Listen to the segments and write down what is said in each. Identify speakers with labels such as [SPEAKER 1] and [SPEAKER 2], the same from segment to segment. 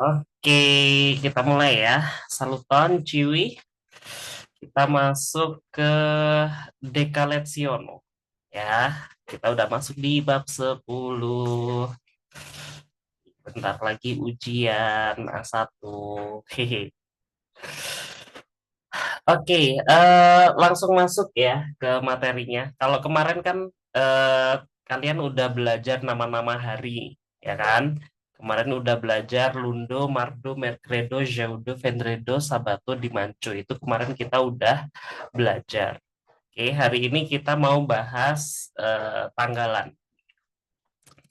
[SPEAKER 1] Oke, kita mulai ya. Saluton, Ciwi. Kita masuk ke Dekaleksiono. Ya, kita udah masuk di bab 10. Bentar lagi ujian A1. Hehe. Oke, langsung masuk ya ke materinya. Kalau kemarin kan kalian udah belajar nama-nama hari, ya kan? Kemarin udah belajar Lundo, Mardo, Mercredo, Jaudo, Vendredo, Sabato, Dimanco. Itu kemarin kita udah belajar. Oke, hari ini kita mau bahas tanggalan.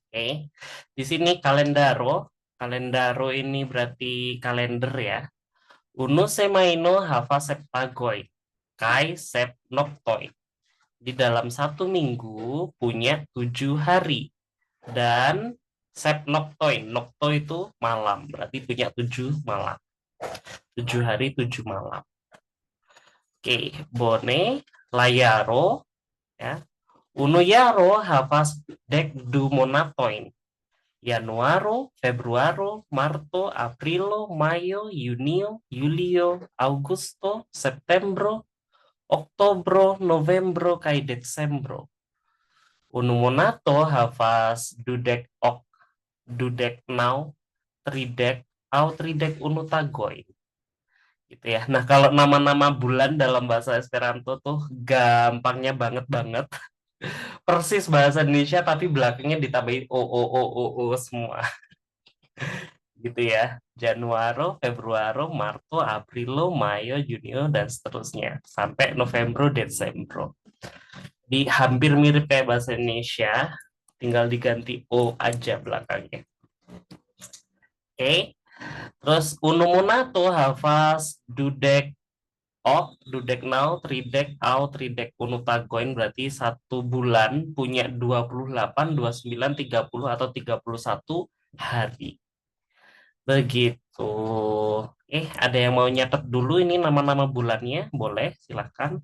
[SPEAKER 1] Oke, di sini kalendaro. Kalendaro ini berarti kalender ya. Uno semaino hava septagoi. Kai sep noktoi. Di dalam satu minggu punya 7 hari. Dan sep noktoi. Noktoi itu malam. Berarti punya 7 malam. 7 hari, 7 malam. Oke, bone, layaro, ya. Uno yaro havas dek du monatoin. Januaro, Februaro, Marto, Aprilo, Mayo, Junio, Julio, Augusto, Septembro, Oktobro, Novembro, kaj Decembro. Unu monato havas dudek ok, dudek nau, tridek, au tridek unu tagoi. Gitu ya. Nah, kalau nama-nama bulan dalam bahasa Esperanto tuh gampangnya banget. Persis bahasa Indonesia tapi belakangnya ditambahin o semua. Gitu ya. Januaro, Februaro, Marto, Aprilo, Mayo, Junio, dan seterusnya. Sampai Novembro, Desembro. Di hampir mirip kayak bahasa Indonesia, tinggal diganti O aja belakangnya. Oke, terus unumunatu hafaz dudek ok, dudek now, tridek au, tridek unutagoin berarti 1 bulan punya 28, 29, 30 atau 31 hari. Begitu. Ada yang mau nyatet dulu ini nama-nama bulannya? Boleh, silakan.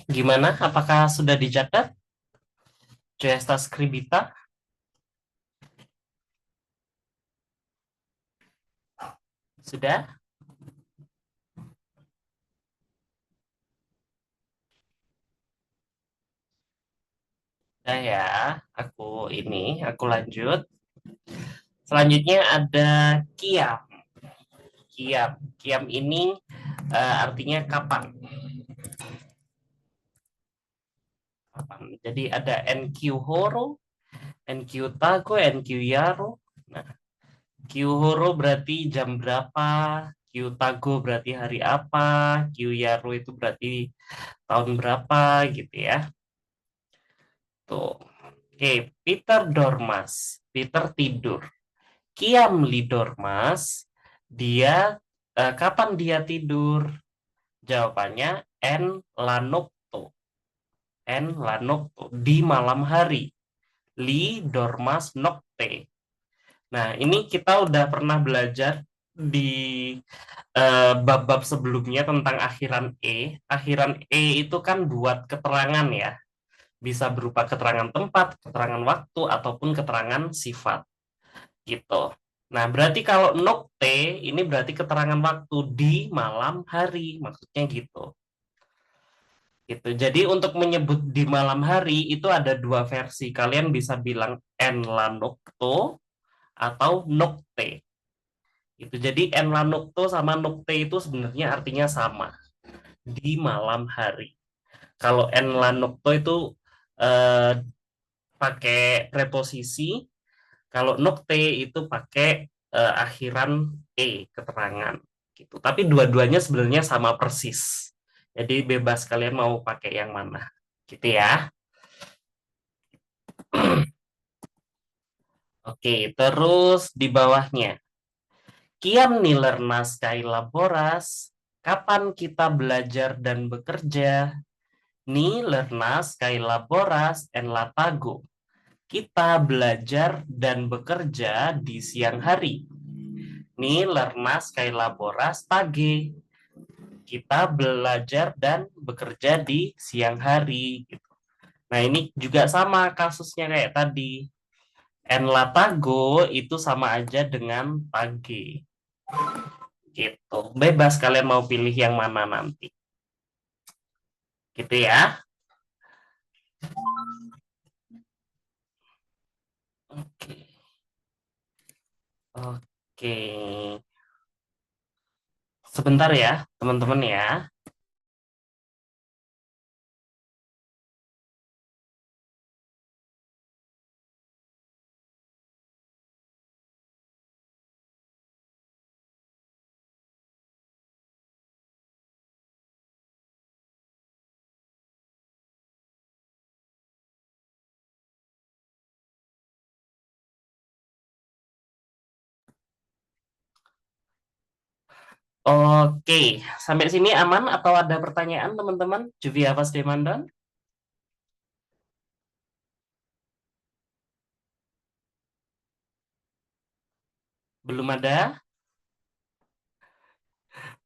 [SPEAKER 1] Gimana? Apakah sudah dicatat? Joesta Scribita? Sudah? Nah ya, aku lanjut. Selanjutnya ada kiam. Kiam. Kiam ini artinya kapan. Kapan. Jadi ada NQ horo, NQ tago, NQ yaro. Nah, Q horo berarti jam berapa, Q tago berarti hari apa, Q yaro itu berarti tahun berapa gitu ya. Tuh. Oke, Peter Dormas. Peter tidur. Kiam Lidormas, dia kapan dia tidur? Jawabannya en lanokto. En lanokto di malam hari. Li dormas nokte. Nah, ini kita udah pernah belajar di bab-bab sebelumnya tentang akhiran E. Akhiran E itu kan buat keterangan ya. Bisa berupa keterangan tempat, keterangan waktu, ataupun keterangan sifat. gitu. Nah, berarti kalau nokte ini berarti keterangan waktu di malam hari, maksudnya gitu. Gitu. Jadi untuk menyebut di malam hari itu ada dua versi. Kalian bisa bilang en la nocto atau nokte. Itu jadi en la nocto sama nokte itu sebenarnya artinya sama, di malam hari. Kalau en la nocto itu eh, pakai preposisi, kalau nokte itu pakai akhiran keterangan gitu. Tapi dua-duanya sebenarnya sama persis. Jadi bebas kalian mau pakai yang mana. Gitu ya. Oke, terus di bawahnya. Kiam niler naskai laboras. Kapan kita belajar dan bekerja? Ni lernas kai laboras en latago. Kita belajar dan bekerja di siang hari. Ni lernas kai laboras tage. Kita belajar dan bekerja di siang hari gitu. Nah, ini juga sama kasusnya kayak tadi. En latago itu sama aja dengan pagi gitu. Bebas kalian mau pilih yang mana nanti. Gitu ya. Oke. Oke. Sebentar ya, teman-teman ya. Oke, sampai sini aman atau ada pertanyaan teman-teman? Juvia Demandan? Belum ada?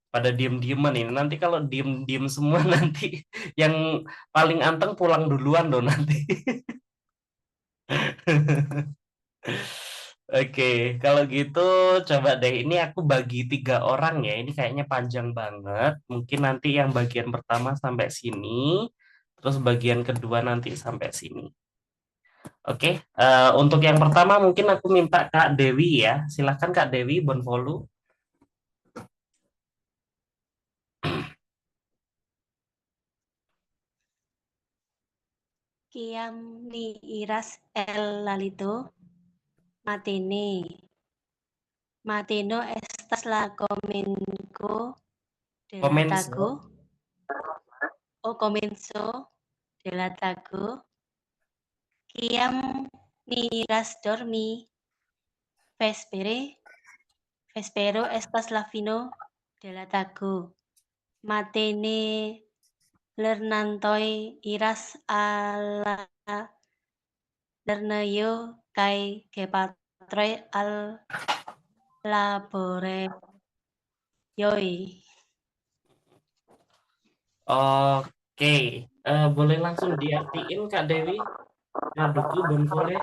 [SPEAKER 1] Pada diem-dieman ini. Nanti kalau diem-diem semua nanti yang paling anteng pulang duluan loh nanti. Oke, kalau gitu coba deh. Ini aku bagi 3 orang ya. Ini kayaknya panjang banget. Mungkin nanti yang bagian pertama sampai sini, terus bagian kedua nanti sampai sini. Oke, untuk yang pertama mungkin aku minta Kak Dewi ya. Silahkan Kak Dewi, Bonvolu.
[SPEAKER 2] Kiam ni iras el lalito matene. Mateno estas la comenco de la tago
[SPEAKER 1] Komenso.
[SPEAKER 2] o comenzo de la tago. Kiam ni iras dormi vespere. Vespero estas la fino de la tago. Matene lernantoj iras al la lernejo kaj gepatroj al laborejoj.
[SPEAKER 1] Oke, boleh langsung diartiin Kak Dewi? Traduku Bonvole.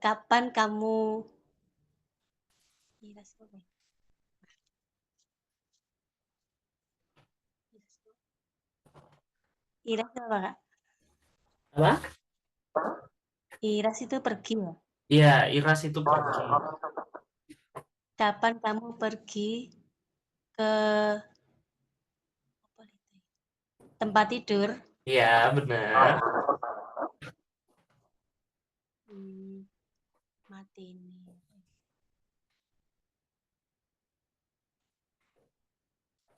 [SPEAKER 2] Kapan kamu Iras apa Kak?
[SPEAKER 1] Apa?
[SPEAKER 2] Iras itu pergi ya?
[SPEAKER 1] Iya, Iras itu pergi.
[SPEAKER 2] Kapan kamu pergi ke tempat tidur?
[SPEAKER 1] Iya, benar.
[SPEAKER 2] Mati ini.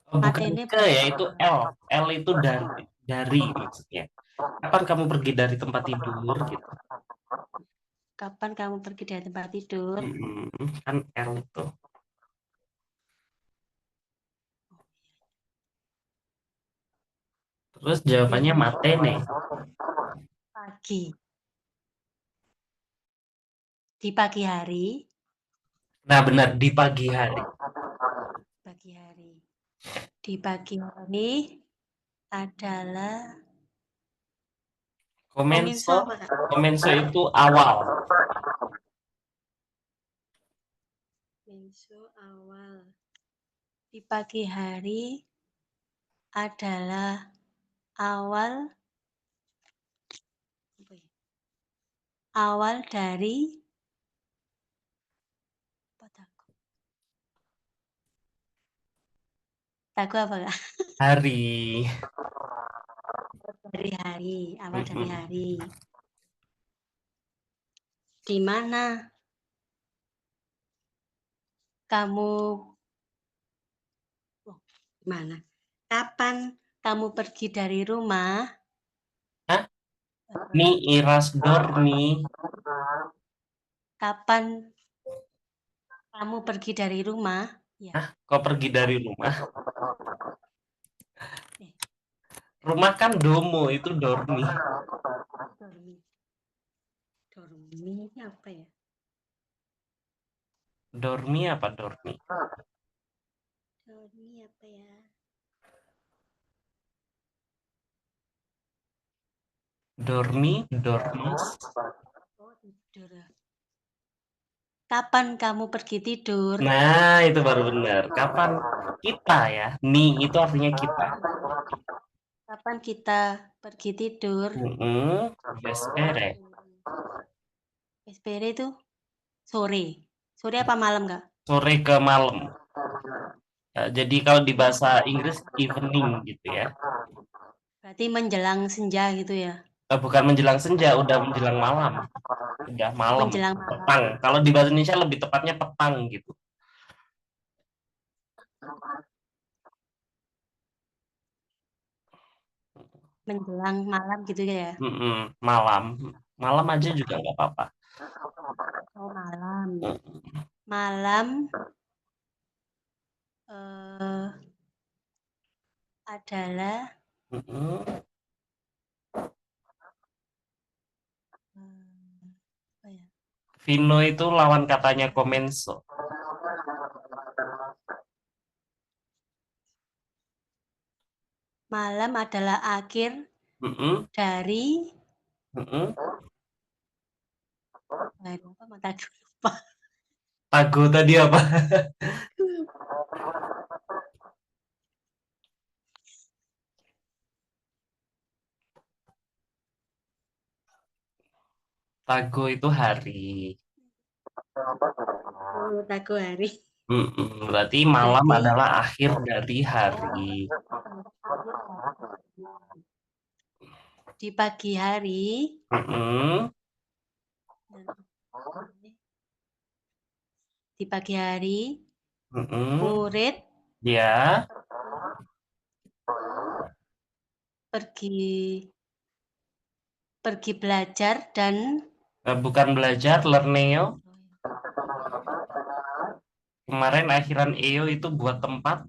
[SPEAKER 1] Oh, bukan
[SPEAKER 2] Matene
[SPEAKER 1] ke ya, itu L. L itu dari maksudnya. Kapan kamu pergi dari tempat tidur gitu?
[SPEAKER 2] kapan kamu pergi dari tempat tidur?
[SPEAKER 1] Kan L itu. Terus jawabannya
[SPEAKER 2] Matene
[SPEAKER 1] matene.
[SPEAKER 2] pagi. Di pagi hari.
[SPEAKER 1] Nah, benar di pagi hari.
[SPEAKER 2] Pagi hari. Di pagi hari adalah
[SPEAKER 1] Komenso,
[SPEAKER 2] apa, Kak?
[SPEAKER 1] komenso itu awal.
[SPEAKER 2] Komenso awal. Di pagi hari adalah awal apa ya? Awal dari apa dagu? Dagu apa, Kak?
[SPEAKER 1] Hari.
[SPEAKER 2] Dari hari, awal dari
[SPEAKER 1] Mm-mm.
[SPEAKER 2] hari. Di mana kamu di mana? Kapan kamu pergi dari rumah?
[SPEAKER 1] Hah? Ni iras dormi.
[SPEAKER 2] Kapan kamu pergi dari rumah? Ya.
[SPEAKER 1] Kok pergi dari rumah?
[SPEAKER 2] Eh,
[SPEAKER 1] Rumah kan domo, itu dormi.
[SPEAKER 2] dormi. Dormi ini apa ya?
[SPEAKER 1] Dormi apa dormi?
[SPEAKER 2] Dormi apa ya?
[SPEAKER 1] Dormi, dormis.
[SPEAKER 2] Oh, tidur. Kapan kamu pergi tidur?
[SPEAKER 1] Nah, itu baru benar. Kapan kita ya? Ni itu artinya kita.
[SPEAKER 2] Kapan kita pergi tidur?
[SPEAKER 1] Vespere.
[SPEAKER 2] Vespere itu sore. Sore apa malam, Kak?
[SPEAKER 1] Sore ke malam. Jadi kalau di bahasa Inggris evening gitu ya.
[SPEAKER 2] Berarti menjelang senja gitu ya?
[SPEAKER 1] Bukan menjelang senja, udah menjelang malam. Udah malam.
[SPEAKER 2] Menjelang malam.
[SPEAKER 1] Petang. Kalau di bahasa Indonesia lebih tepatnya petang gitu.
[SPEAKER 2] Menjelang malam gitu ya?
[SPEAKER 1] Malam. Malam aja juga nggak apa-apa.
[SPEAKER 2] Oh, malam.
[SPEAKER 1] Mm,
[SPEAKER 2] Malam eh, adalah
[SPEAKER 1] mm.
[SPEAKER 2] apa ya?
[SPEAKER 1] Vino itu lawan katanya komenso.
[SPEAKER 2] Malam adalah akhir
[SPEAKER 1] Mm-mm,
[SPEAKER 2] dari
[SPEAKER 1] mm-mm.
[SPEAKER 2] apa mata lupa.
[SPEAKER 1] Tago tadi apa? Tago itu hari.
[SPEAKER 2] Oh, tago hari.
[SPEAKER 1] Berarti malam
[SPEAKER 2] Berarti
[SPEAKER 1] adalah akhir dari hari.
[SPEAKER 2] di pagi hari
[SPEAKER 1] Mm-mm,
[SPEAKER 2] di pagi hari
[SPEAKER 1] mm-mm.
[SPEAKER 2] murid
[SPEAKER 1] Ya,
[SPEAKER 2] pergi pergi belajar dan
[SPEAKER 1] bukan belajar, lerneo. Kemarin akhiran EO itu buat tempat.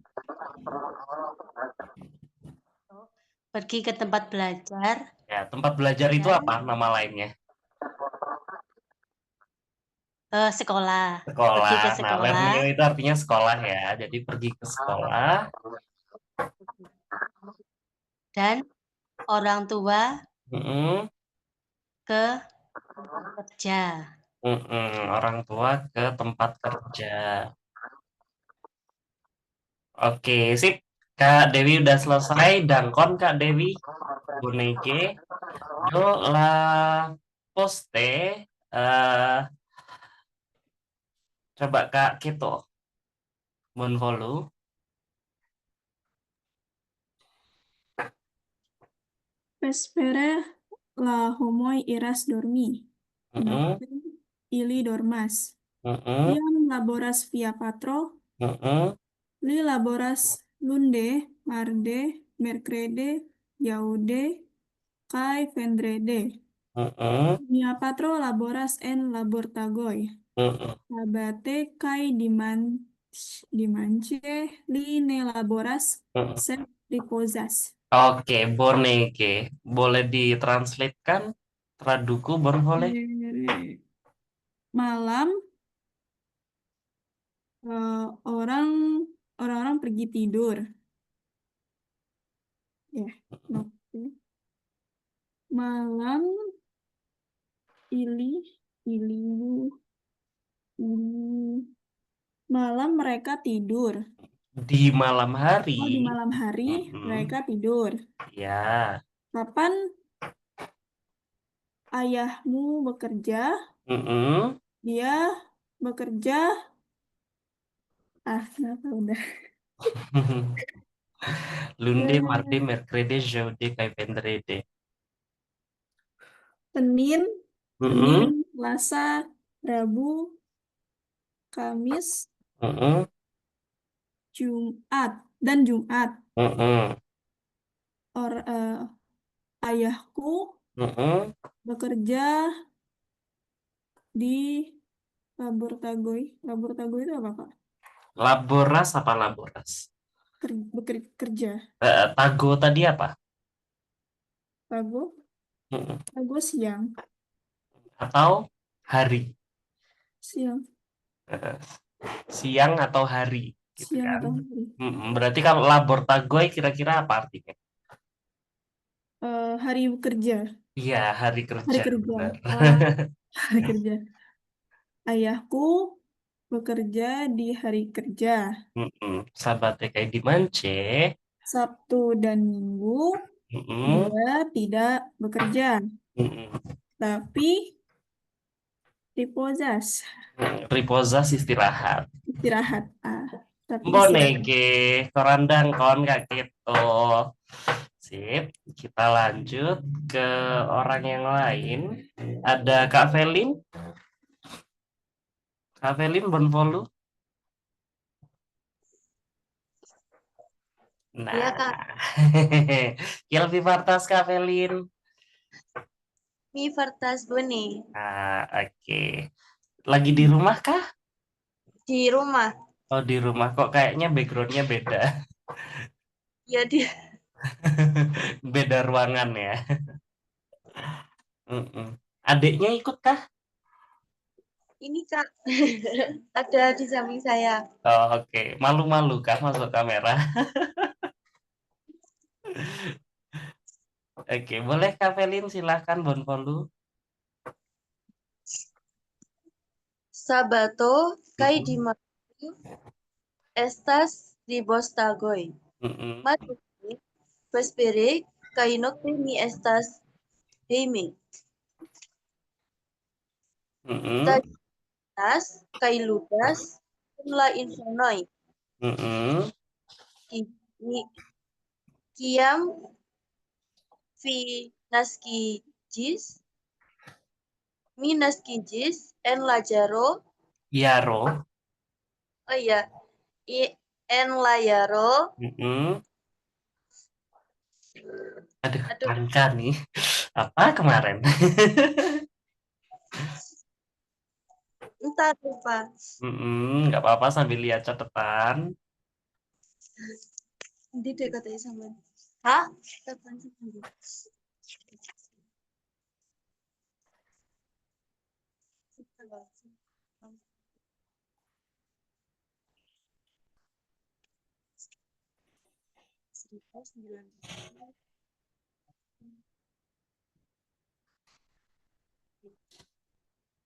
[SPEAKER 2] pergi ke tempat belajar
[SPEAKER 1] Ya, tempat belajar itu
[SPEAKER 2] dan
[SPEAKER 1] apa nama lainnya?
[SPEAKER 2] sekolah. Pergi
[SPEAKER 1] Sekolah.
[SPEAKER 2] ke
[SPEAKER 1] Nah,
[SPEAKER 2] sekolah
[SPEAKER 1] lerneo itu artinya sekolah ya. Jadi pergi ke sekolah.
[SPEAKER 2] dan orang tua
[SPEAKER 1] Mm-mm,
[SPEAKER 2] ke kerja.
[SPEAKER 1] Orang tua ke tempat kerja. Oke, sip. Kak Dewi udah selesai. Dangkon Kak Dewi. Boneke. Yo la poste. eh Coba Kak Kito. Bonvolu.
[SPEAKER 3] Vespere la homoj iras dormi,
[SPEAKER 1] Mm-mm,
[SPEAKER 3] nokte ili dormas.
[SPEAKER 1] mm-mm,
[SPEAKER 3] Kiam laboras via patro?
[SPEAKER 1] mm-mm,
[SPEAKER 3] Li laboras lunde, marde, mercrede, jaude, kaj vendrede.
[SPEAKER 1] mm-mm,
[SPEAKER 3] Mia patro laboras en labortagoj.
[SPEAKER 1] mm-mm.
[SPEAKER 3] Sabate kaj dimanche li ne laboras,
[SPEAKER 1] Mm-mm.
[SPEAKER 3] sed ripozas.
[SPEAKER 1] Oke, Boneke. Boleh ditranslatekan? Traduku, boleh?
[SPEAKER 3] Eh, Malam eh, orang orang-orang pergi tidur. Ya, noktanya. Malam ili ili ili malam mereka tidur.
[SPEAKER 1] Di malam hari.
[SPEAKER 3] Oh, di malam hari mereka tidur.
[SPEAKER 1] Ya.
[SPEAKER 3] Kapan ayahmu bekerja?
[SPEAKER 1] Mm-mm.
[SPEAKER 3] Dia bekerja. Kenapa udah?
[SPEAKER 1] Lunde, mardi,
[SPEAKER 3] Eh,
[SPEAKER 1] mercredi, jeudi, kai vendredi.
[SPEAKER 3] Senin, Senin,
[SPEAKER 1] Mm-mm.
[SPEAKER 3] Selasa, Rabu, Kamis,
[SPEAKER 1] Mm-mm.
[SPEAKER 3] Jumat, dan Jumat.
[SPEAKER 1] Mm-mm.
[SPEAKER 3] Or, ayahku
[SPEAKER 1] Mm-mm.
[SPEAKER 3] bekerja di Labortagoy. Labortagoy itu apa, Kak?
[SPEAKER 1] Laboras apa laboras?
[SPEAKER 3] Kerja.
[SPEAKER 1] Tago tadi apa?
[SPEAKER 3] Ragu,
[SPEAKER 1] Mm-mm.
[SPEAKER 3] Ragu siang.
[SPEAKER 1] Atau hari?
[SPEAKER 3] Siang.
[SPEAKER 1] Eh, Siang atau hari, gitu
[SPEAKER 3] Siang
[SPEAKER 1] kan?
[SPEAKER 3] atau hari.
[SPEAKER 1] Berarti kalau labor tagoy kira-kira apa artinya?
[SPEAKER 3] Hari bekerja.
[SPEAKER 1] Iya, hari
[SPEAKER 3] Hari
[SPEAKER 1] kerja,
[SPEAKER 3] kerja.
[SPEAKER 1] benar.
[SPEAKER 3] Wah, hari kerja. Ayahku bekerja di hari kerja.
[SPEAKER 1] Sabate kayak di Mance.
[SPEAKER 3] Sabtu dan Minggu
[SPEAKER 1] Mm-mm.
[SPEAKER 3] dia tidak bekerja,
[SPEAKER 1] Mm-mm.
[SPEAKER 3] tapi reposas,
[SPEAKER 1] Riposas istirahat.
[SPEAKER 3] istirahat. Tapi istirahat.
[SPEAKER 1] Bonege, korandang kawan kak gitu. Sip, kita lanjut ke orang yang lain. Ada Kak Velin. Kak Velin Bonvolu.
[SPEAKER 2] Iya,
[SPEAKER 1] Nah,
[SPEAKER 2] Kak.
[SPEAKER 1] Kilvi Vartas Kak Velin.
[SPEAKER 2] Mi Vertas Boni.
[SPEAKER 1] Oke. Lagi di rumah kah?
[SPEAKER 2] Di rumah.
[SPEAKER 1] Oh, di rumah kok kayaknya backgroundnya beda.
[SPEAKER 2] Ya, di
[SPEAKER 1] Beda ruangan ya. Mm-mm. Adiknya ikut kah?
[SPEAKER 2] ini, Kak. Ada di samping saya.
[SPEAKER 1] Oh, oke. Malu-malu kah masuk kamera? Oke, boleh Kak Velin silahkan Bonvolu.
[SPEAKER 2] Sabato kai di
[SPEAKER 1] Mm-mm.
[SPEAKER 2] estas di Bostagoi.
[SPEAKER 1] Mm-mm.
[SPEAKER 2] Matuki vespere kai nokte mi estas hejme.
[SPEAKER 1] Mm-mm.
[SPEAKER 2] Taĝas kaj ludas kun la infanoj.
[SPEAKER 1] Mm-mm.
[SPEAKER 2] Ki- mi- Kiam vi naskiĝis, mi naskiĝis en la jaro,
[SPEAKER 1] Yaro.
[SPEAKER 2] oh iya, en la jaro,
[SPEAKER 1] Mm-mm. Aduh,
[SPEAKER 2] aduh,
[SPEAKER 1] Anka nih. Apa kemarin?
[SPEAKER 2] entah lupa.
[SPEAKER 1] Nggak apa-apa sambil lihat catatan.
[SPEAKER 2] Di deh katanya sama. Hah? Kapan sih?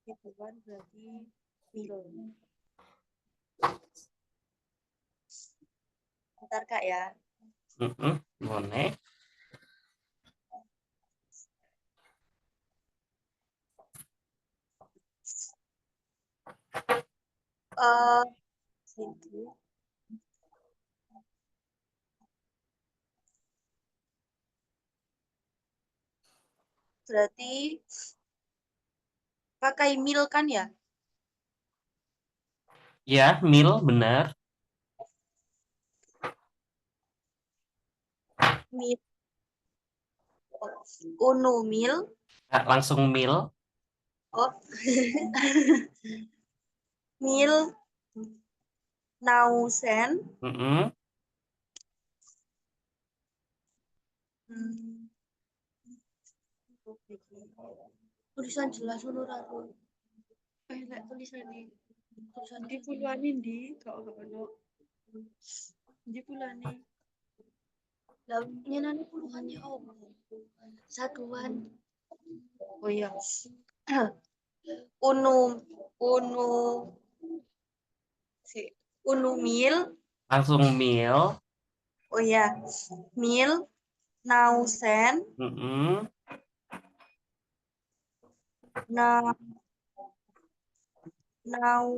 [SPEAKER 2] Itu kan berarti mil. Ntar Kak ya.
[SPEAKER 1] Boleh.
[SPEAKER 2] Eh, Sini. Berarti pakai mil kan ya?
[SPEAKER 1] Ya, mil benar.
[SPEAKER 2] Mil. Unu mil.
[SPEAKER 1] Nggak langsung mil.
[SPEAKER 2] Oh. Mil nausen.
[SPEAKER 1] Mm-mm.
[SPEAKER 2] Hmm. Tulisan jelas dulu Ratu. Lek tulisan di tulisan di pulane di gak ono. Di pulane. Lah nyenani puluhannya apa? Satuan. Oh iya. Unu unu si unu mil.
[SPEAKER 1] Langsung mil.
[SPEAKER 2] Oh iya. Mil nausen
[SPEAKER 1] Mm-mm.
[SPEAKER 2] na nau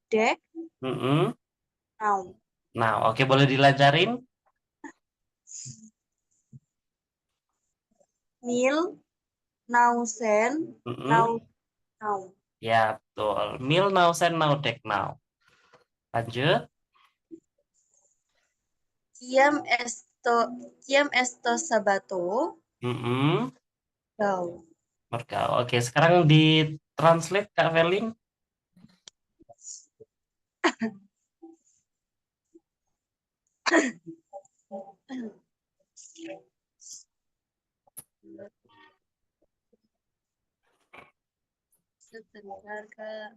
[SPEAKER 2] dek
[SPEAKER 1] Mm-mm.
[SPEAKER 2] nau
[SPEAKER 1] Nah, oke, boleh dilajarin?
[SPEAKER 2] mil nausen nau
[SPEAKER 1] Mm-mm.
[SPEAKER 2] nau
[SPEAKER 1] Ya, betul. Mil now, sen now, dek now. Lanjut.
[SPEAKER 2] kiam esto sabato
[SPEAKER 1] Mm-mm.
[SPEAKER 2] dau.
[SPEAKER 1] Merkau. Oke, sekarang di translate Kak Velin.
[SPEAKER 2] Sebentar Kak.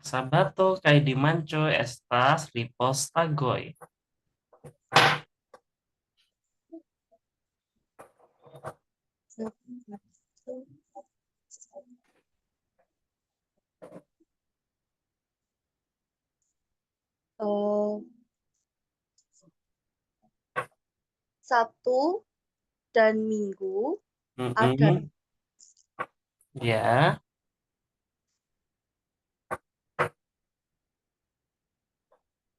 [SPEAKER 1] Sabato kai dimancho estas ripostagoi.
[SPEAKER 2] Sebentar. Oh, Sabtu dan Minggu ada
[SPEAKER 1] Mm-mm. Ya,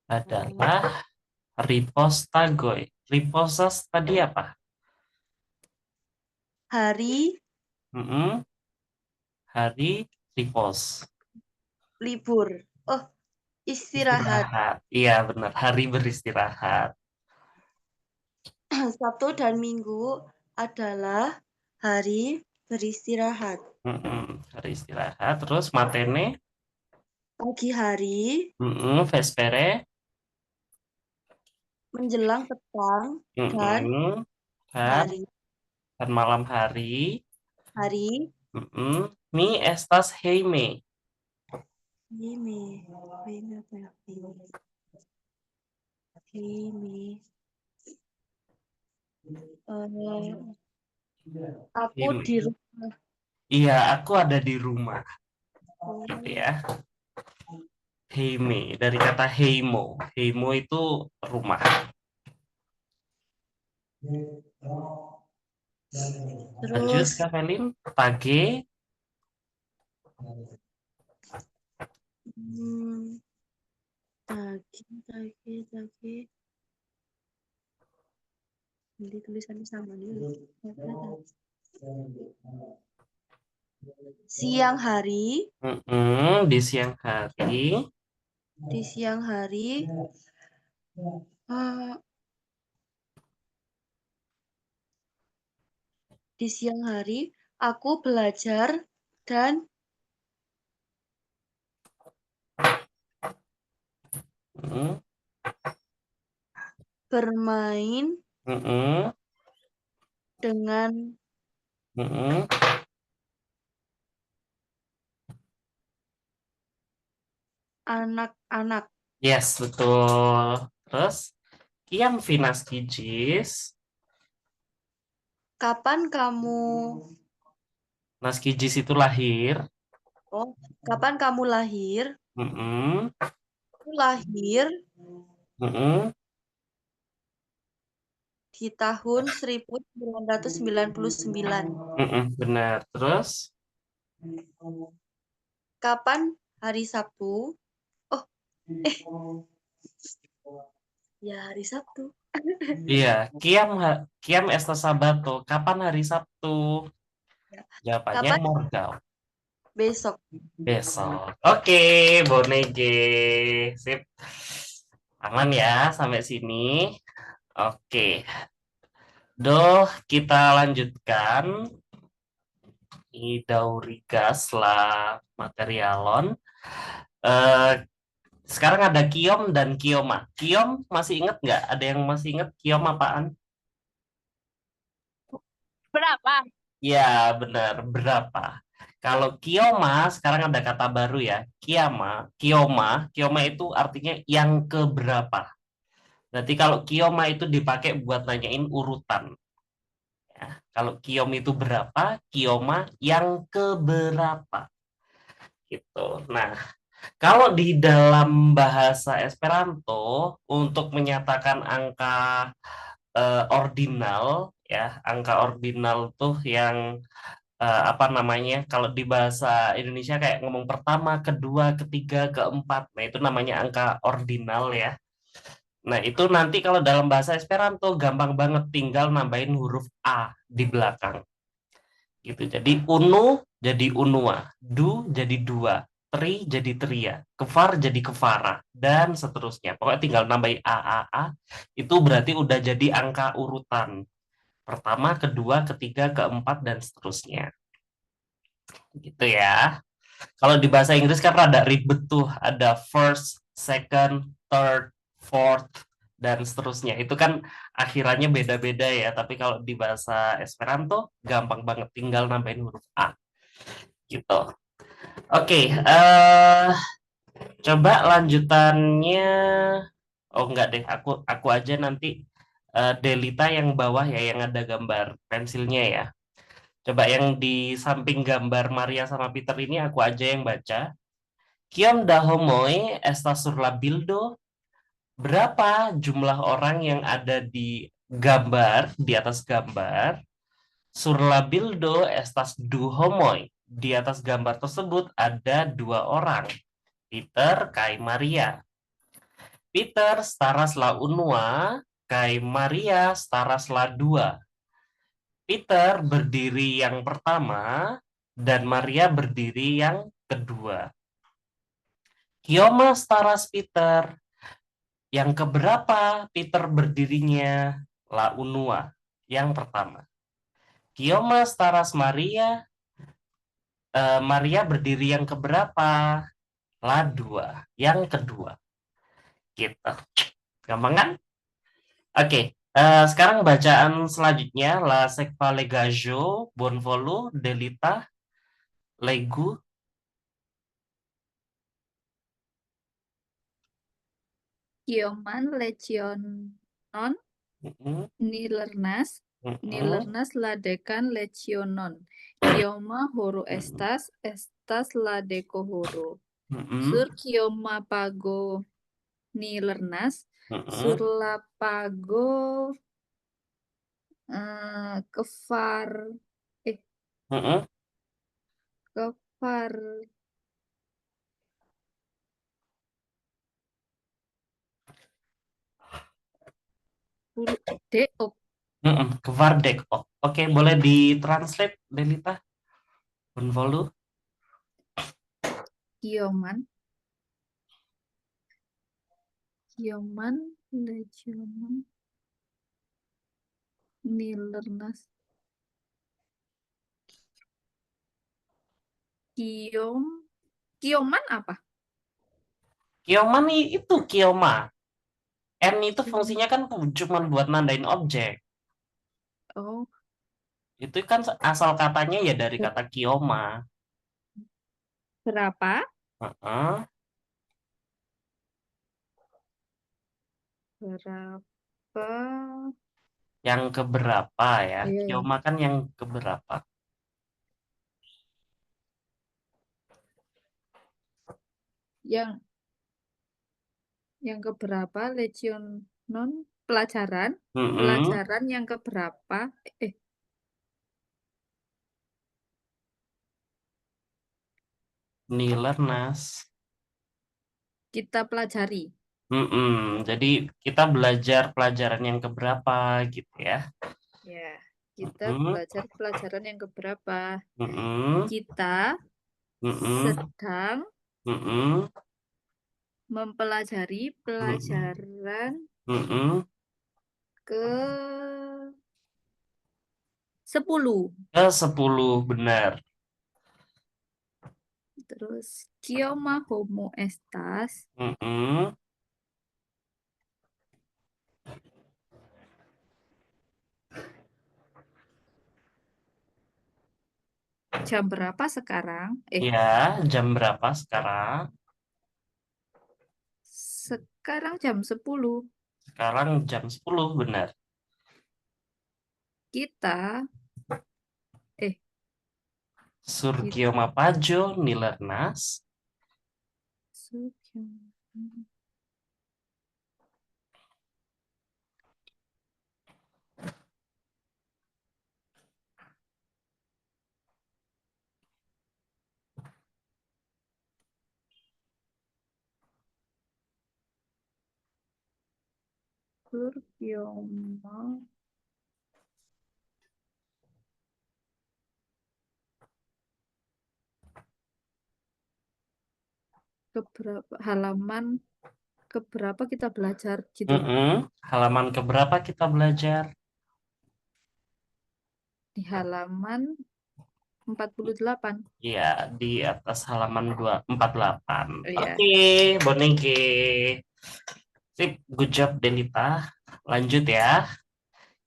[SPEAKER 1] adalah ripostagoi. Riposas tadi apa?
[SPEAKER 2] hari
[SPEAKER 1] Mm-mm. Hari ripos.
[SPEAKER 2] libur. Oh, istirahat.
[SPEAKER 1] Istirahat. Iya, benar. Hari beristirahat.
[SPEAKER 2] Sabtu dan Minggu adalah hari beristirahat.
[SPEAKER 1] Mm-mm. Hari istirahat. Terus matene.
[SPEAKER 2] Pagi hari
[SPEAKER 1] Mm-mm. Vespere.
[SPEAKER 2] menjelang petang dan
[SPEAKER 1] Mm-mm. Dan,
[SPEAKER 2] hari
[SPEAKER 1] dan malam hari.
[SPEAKER 2] hari
[SPEAKER 1] Mm-mm. Mi estas heime.
[SPEAKER 2] ini ini apa ya? Ini aku
[SPEAKER 1] Heime.
[SPEAKER 2] di rumah.
[SPEAKER 1] Iya, aku ada di rumah. Gitu
[SPEAKER 2] Oh,
[SPEAKER 1] ya. Heime. Dari kata heimo. Heimo itu rumah. Lanjut,
[SPEAKER 2] terus
[SPEAKER 1] Kak Felin. Pagi.
[SPEAKER 2] hmm, lagi nanti tulisannya sama nih. Siang hari
[SPEAKER 1] Mm-mm. Di siang hari.
[SPEAKER 2] di siang hari eh, di siang hari aku belajar dan
[SPEAKER 1] Mm-mm.
[SPEAKER 2] bermain
[SPEAKER 1] Mm-mm.
[SPEAKER 2] dengan
[SPEAKER 1] Mm-mm.
[SPEAKER 2] anak-anak.
[SPEAKER 1] Yes, betul. Terus, kiam finaskijis.
[SPEAKER 2] Kapan kamu
[SPEAKER 1] Naskijis itu lahir.
[SPEAKER 2] oh, kapan kamu lahir?
[SPEAKER 1] Mm-mm.
[SPEAKER 2] Aku lahir
[SPEAKER 1] Mm-mm.
[SPEAKER 2] di tahun 1999.
[SPEAKER 1] Mm-mm. Benar. Terus,
[SPEAKER 2] Kapan hari Sabtu? Oh, eh, ya hari Sabtu.
[SPEAKER 1] iya, kiam estas sabato. Kapan hari Sabtu? Jawabannya
[SPEAKER 2] Kapan
[SPEAKER 1] morgau.
[SPEAKER 2] besok?
[SPEAKER 1] Besok. Oke, Bonege. Sip. Aman ya sampai sini. Oke. Doh, kita lanjutkan. Idaurigas lah materialon. Eh, sekarang ada kiom dan kioma. Kiom masih inget nggak? Ada yang masih inget kiom apaan?
[SPEAKER 2] Berapa?
[SPEAKER 1] Ya, benar. Berapa? Kalau kioma, sekarang ada kata baru ya. Kioma itu artinya yang keberapa. Berarti kalau kioma itu dipakai buat nanyain urutan. Ya. Kalau kiom itu berapa, kioma yang keberapa. Gitu. Nah, kalau di dalam bahasa Esperanto untuk menyatakan angka ordinal, ya, angka ordinal tuh yang apa namanya? Kalau di bahasa Indonesia kayak ngomong pertama, kedua, ketiga, keempat. Nah, itu namanya angka ordinal ya. Nah, itu nanti kalau dalam bahasa Esperanto gampang banget, tinggal nambahin huruf A di belakang. Gitu. Jadi unu jadi unua, du jadi dua, tri jadi tria, kefar jadi kefara, dan seterusnya. Pokoknya tinggal nambahin a, itu berarti udah jadi angka urutan. Pertama, kedua, ketiga, keempat, dan seterusnya. Gitu ya. Kalau di bahasa Inggris kan rada ribet tuh, ada first, second, third, fourth, dan seterusnya. Itu kan akhirannya beda-beda ya, tapi kalau di bahasa Esperanto gampang banget, tinggal nambahin huruf A. Gitu. Oke, coba lanjutannya. Oh enggak deh, aku aja nanti Delita yang bawah ya, yang ada gambar pensilnya ya. Coba yang di samping gambar Maria sama Peter ini aku aja yang baca. Kiam da homoi estas sur la bildo. Berapa jumlah orang yang ada di gambar, di atas gambar? Sur la bildo estas du homoi. Di atas gambar tersebut ada dua orang, Peter kai Maria. Peter staras la unua, kai Maria staras la dua. Peter berdiri yang pertama dan Maria berdiri yang kedua. Kioma staras Peter. Yang keberapa Peter berdirinya? La unua. Yang pertama. Kioma staras Maria. Maria berdiri yang keberapa? La dua. Yang kedua. Gitu. Gampang kan? Oke. Sekarang bacaan selanjutnya. La sekva legajo, bonvolu, delita, legu.
[SPEAKER 4] Kioman legionon
[SPEAKER 1] Mm-mm,
[SPEAKER 4] nilernas
[SPEAKER 1] mm-mm,
[SPEAKER 4] ladekan legionon. Kioma horo estas ladeko horo. Sur
[SPEAKER 1] mm-mm,
[SPEAKER 4] kioma pago nilernas sur
[SPEAKER 1] mm-mm,
[SPEAKER 4] la pago kefar
[SPEAKER 1] mm-mm.
[SPEAKER 4] kefar deok
[SPEAKER 1] Kvardek. Oh, oke, boleh ditranslate, Delita? Bonvolu.
[SPEAKER 4] kioman legionon nilernas kioman apa?
[SPEAKER 1] Kioma nih itu kioma. N itu
[SPEAKER 4] Kioma.
[SPEAKER 1] fungsinya kan cuma buat nandain objek.
[SPEAKER 4] Oh,
[SPEAKER 1] Itu kan asal katanya ya dari kata kioma.
[SPEAKER 4] berapa?
[SPEAKER 1] Heeh.
[SPEAKER 4] Berapa?
[SPEAKER 1] Yang keberapa ya?
[SPEAKER 4] Iya,
[SPEAKER 1] Kioma kan yang keberapa?
[SPEAKER 4] yang keberapa? Legion non pelajaran?
[SPEAKER 1] Mm-mm.
[SPEAKER 4] Pelajaran yang keberapa? Eh,
[SPEAKER 1] Nilernas.
[SPEAKER 4] kita pelajari.
[SPEAKER 1] Mm-mm. Jadi kita belajar pelajaran yang keberapa gitu ya?
[SPEAKER 4] Ya, kita
[SPEAKER 1] Mm-mm.
[SPEAKER 4] belajar pelajaran yang keberapa?
[SPEAKER 1] Mm-mm.
[SPEAKER 4] Kita
[SPEAKER 1] Mm-mm.
[SPEAKER 4] sedang
[SPEAKER 1] Mm-mm.
[SPEAKER 4] mempelajari
[SPEAKER 1] Mm-mm.
[SPEAKER 4] pelajaran
[SPEAKER 1] Mm-mm.
[SPEAKER 4] ke 10.
[SPEAKER 1] Ke 10 benar.
[SPEAKER 4] Terus, kioma homo estas?
[SPEAKER 1] Mm-mm.
[SPEAKER 4] Jam berapa sekarang?
[SPEAKER 1] Ya, jam berapa sekarang?
[SPEAKER 4] Sekarang jam 10.
[SPEAKER 1] Sekarang jam 10, benar.
[SPEAKER 4] Kita
[SPEAKER 1] Surkio Mapajo Nilernas.
[SPEAKER 4] Surkioma halaman keberapa kita belajar gitu.
[SPEAKER 1] Halaman keberapa kita belajar?
[SPEAKER 4] Di halaman 48.
[SPEAKER 1] Ya, di atas halaman 248.
[SPEAKER 4] Iya.
[SPEAKER 1] Oke, Boneke. Sip, good job Delita. Lanjut ya.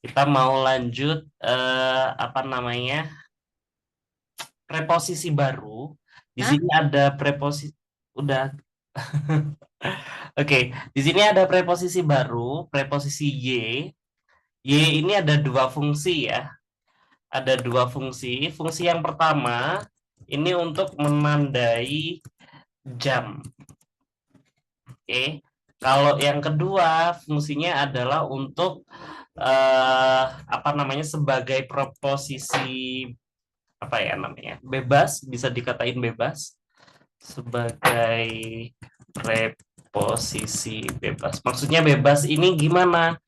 [SPEAKER 1] Kita mau lanjut apa namanya? Preposisi baru. Di
[SPEAKER 4] Hah?
[SPEAKER 1] sini ada preposisi udah. Oke, di sini ada preposisi baru, preposisi y. Y ini ada dua fungsi ya. Ada dua fungsi. Fungsi yang pertama ini untuk menandai jam. Oke. Kalau yang kedua fungsinya adalah untuk apa namanya sebagai preposisi apa ya namanya? Bebas, bisa dikatain bebas sebagai preposisi bebas. Maksudnya bebas ini gimana?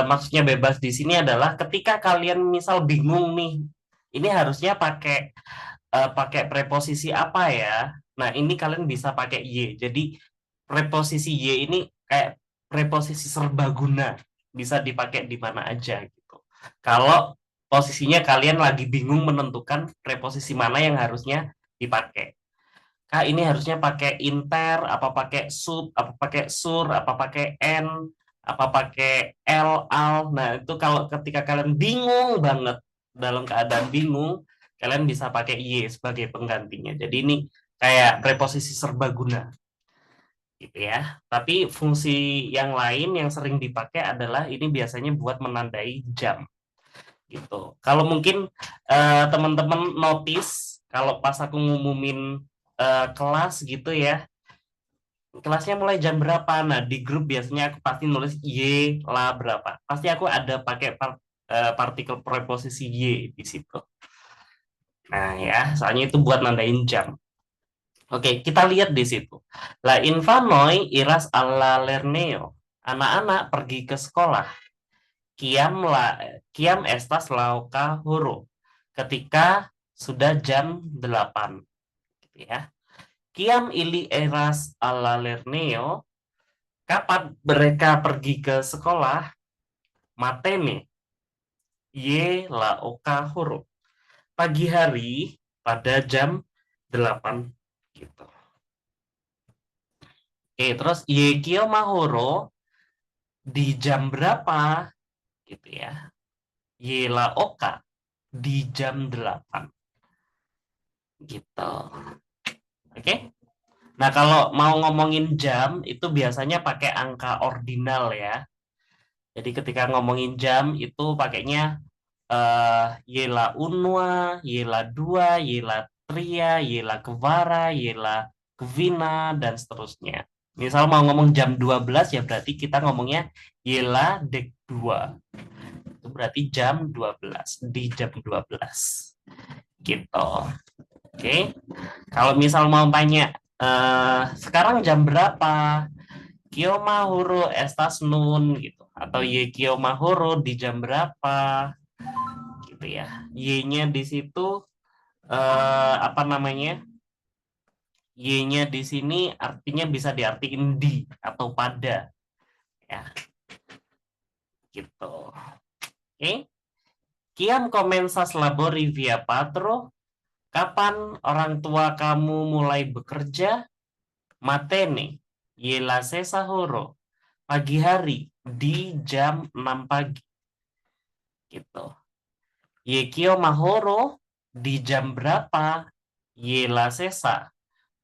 [SPEAKER 1] Maksudnya bebas di sini adalah ketika kalian misal bingung nih, ini harusnya pakai preposisi apa ya? Nah, ini kalian bisa pakai y. Jadi preposisi y ini kayak preposisi serbaguna, bisa dipakai di mana aja gitu. Kalau posisinya kalian lagi bingung menentukan preposisi mana yang harusnya dipakai. Kak, ini harusnya pakai inter, apa pakai sub, apa pakai sur, apa pakai n, apa pakai l, al. Nah, itu kalau ketika kalian bingung banget, dalam keadaan bingung, kalian bisa pakai y sebagai penggantinya. Jadi ini kayak preposisi serbaguna. Gitu ya. Tapi fungsi yang lain yang sering dipakai adalah ini biasanya buat menandai jam. Gitu. Kalau mungkin teman-teman notice kalau pas aku ngumumin kelas gitu ya, kelasnya mulai jam berapa. Nah, di grup biasanya aku pasti nulis y la berapa. Pasti aku ada pakai partikel preposisi y di situ. Nah ya, soalnya itu buat nandain jam. Oke, kita lihat di situ. La infanoi iras alla lerneo. Anak-anak pergi ke sekolah. Kiam estas lauka huru. Ketika sudah jam 8. Gitu ya. Kiam ili eras alla lerneo. Kapan mereka pergi ke sekolah? Mateme. Ye la oka huru. Pagi hari pada jam 8 gitu. Oke, terus Yekio Mahoro di jam berapa? Gitu ya. Yela Oka di jam 8. Gitu. Oke. Nah, kalau mau ngomongin jam itu biasanya pakai angka ordinal ya. Jadi ketika ngomongin jam itu pakainya Yela Unwa, Yela Dua, Yela Tria, Yela Kevara, Yela Kevina, dan seterusnya. Misal mau ngomong jam 12 ya berarti kita ngomongnya Yela Dek 2. Itu berarti jam 12. Di jam 12. Gitu. Oke. Kalau misal mau tanya, sekarang jam berapa? Kiyomahuro estas nun gitu. Atau Ye Kiyomahuro di jam berapa? Gitu ya. Y-nya di situ apa namanya? Y-nya di sini artinya bisa diartikan di atau pada. Ya. Gitu. Oke. Kiam comenzas labori via patro. Kapan orang tua kamu mulai bekerja? Matene. Yela sesahoro. Pagi hari di jam 6 pagi. Gitu. Yekio mahoro di jam berapa? Yela sesa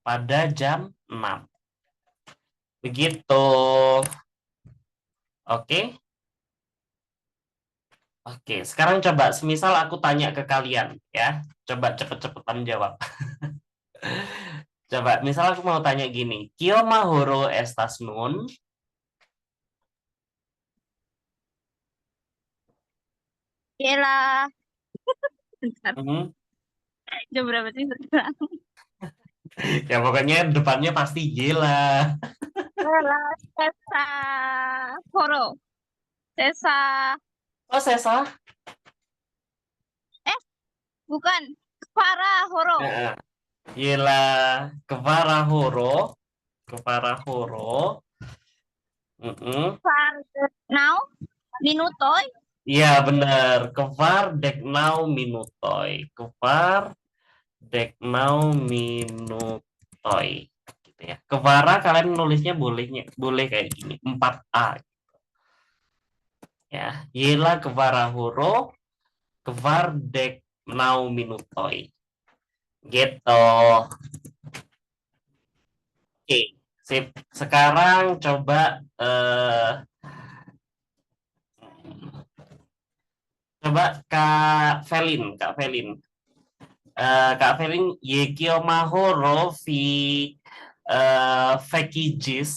[SPEAKER 1] pada jam 6. Begitu. Oke? Oke, sekarang coba semisal aku tanya ke kalian ya. Coba cepet-cepetan jawab. Coba, misal aku mau tanya gini. Kyo mahoro estas nun?
[SPEAKER 5] Yelah. Bentar,
[SPEAKER 1] Hmm,
[SPEAKER 5] jam berapa sih sekarang?
[SPEAKER 1] ya pokoknya depannya pasti gila.
[SPEAKER 5] Yelah, Sesa Horo. Sesa,
[SPEAKER 1] Oh, Sesa?
[SPEAKER 5] bukan. Farah Horo.
[SPEAKER 1] Heeh. Gila, keparahoro. Keparahoro. Mm-mm.
[SPEAKER 5] Far now, Minutoy.
[SPEAKER 1] Iya benar, kevar dek now minutoy. Kevar dek now minutoy. Gitu ya. Kevara kalian nulisnya boleh kayak gini, 4A ya. Yela kevara horo, kevar dek now minutoy. Gitu. Oke, sip. Sekarang coba Kak Felin. Kak Felin, Yekio Mahoro vi Vekijis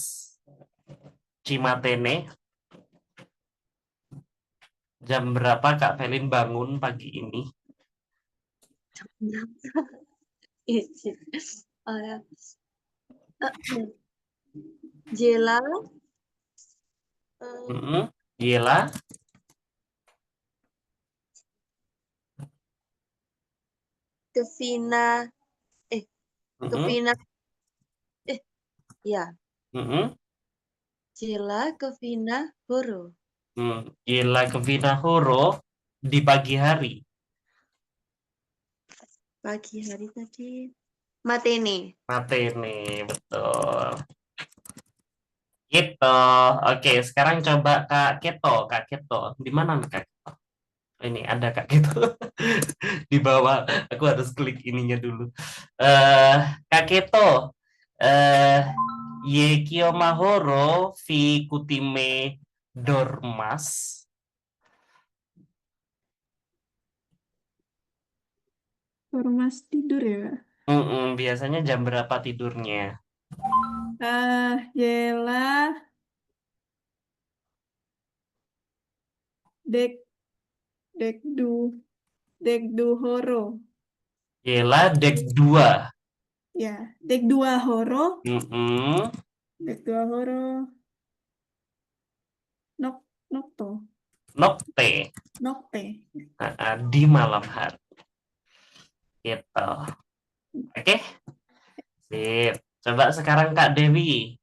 [SPEAKER 1] Cimatene. Jam berapa Kak Felin bangun pagi ini?
[SPEAKER 2] Jela,
[SPEAKER 1] Mm-mm. Gila.
[SPEAKER 2] Kevina,
[SPEAKER 1] Mm-mm.
[SPEAKER 2] Kevina, ya,
[SPEAKER 1] Mm-mm.
[SPEAKER 2] Jela, Kevina, Horo.
[SPEAKER 1] Gila ke Vinahoro di pagi hari.
[SPEAKER 2] Pagi hari tadi, Matene.
[SPEAKER 1] Matene, betul. Gitu. Oke, sekarang coba Kak Keto. Kak Keto, di mana nih Kak Keto? Ini ada Kak Keto di bawah. Aku harus klik ininya dulu. Eh, Kak Keto, eh Yekio Mahoro vi kutime dormas.
[SPEAKER 3] Ormas tidur ya, Kak?
[SPEAKER 1] Biasanya jam berapa tidurnya?
[SPEAKER 3] Yela, dek, dekdu, dekdu horo.
[SPEAKER 1] Yela dek 2.
[SPEAKER 3] Ya, dek dua horo,
[SPEAKER 1] Mm-mm.
[SPEAKER 3] dek dua horo. Nok, nokto,
[SPEAKER 1] Nokte.
[SPEAKER 3] nokte.
[SPEAKER 1] Di malam hari. Gitu. Oke, sip. Coba sekarang Kak Dewi.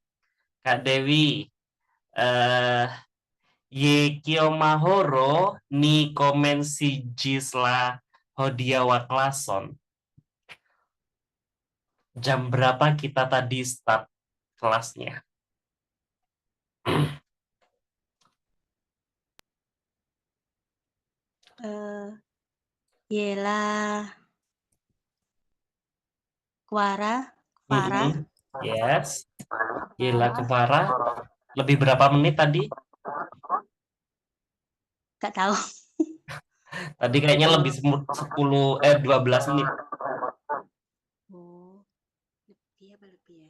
[SPEAKER 1] Kak Dewi, eh Yekio Mahoro ni komen si Jisla Hodiawa Klason. Jam berapa kita tadi start kelasnya?
[SPEAKER 2] Yela, Kwara, Farah,
[SPEAKER 1] Mm-mm. Yes. Gila ke Farah. Lebih berapa menit tadi?
[SPEAKER 2] gak tahu.
[SPEAKER 1] Tadi kayaknya lebih 12 menit.
[SPEAKER 2] Oh, lebih apa lebih ya?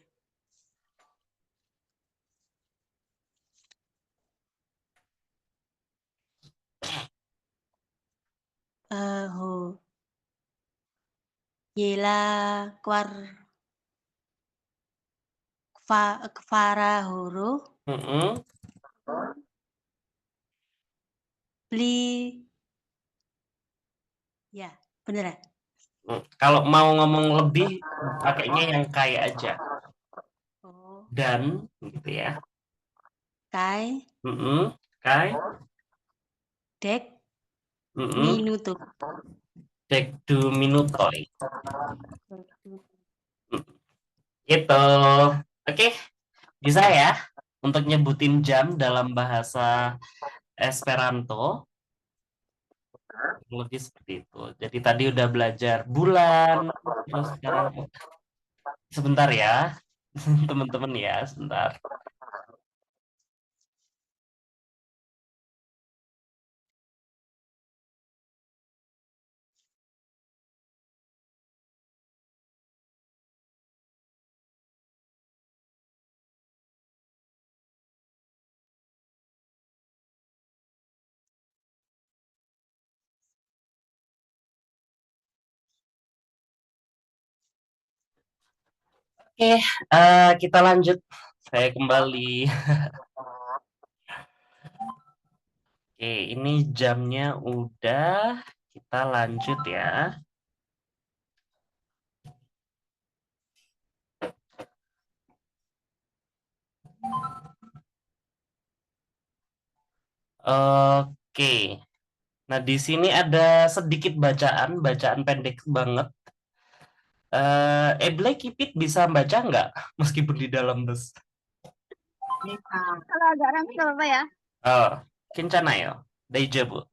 [SPEAKER 2] Ho, Yela, Kwar, Farah, Horo,
[SPEAKER 1] Mm-mm.
[SPEAKER 2] beli, ya, beneran.
[SPEAKER 1] Kalau mau ngomong lebih, pakainya yang kayak aja.
[SPEAKER 2] Oh,
[SPEAKER 1] Dan, gitu ya.
[SPEAKER 2] Kai,
[SPEAKER 1] Mm-mm. Kai.
[SPEAKER 2] Dek,
[SPEAKER 1] Mm-mm.
[SPEAKER 2] Minuto.
[SPEAKER 1] Dek du minutoi. Gitu. Oke, bisa ya untuk nyebutin jam dalam bahasa Esperanto. Lebih seperti itu. Jadi tadi udah belajar bulan, terus sekarang sebentar ya, teman-teman ya, sebentar. Oke, kita lanjut. Saya kembali. Oke, ini jamnya udah. Kita lanjut ya. Oke. Nah, di sini ada sedikit bacaan pendek banget. Eble Kipit bisa baca nggak? Meskipun di dalam bus.
[SPEAKER 5] Kalau agak rame nggak apa-apa ya.
[SPEAKER 1] Oh, Kincanayo. Daijabu.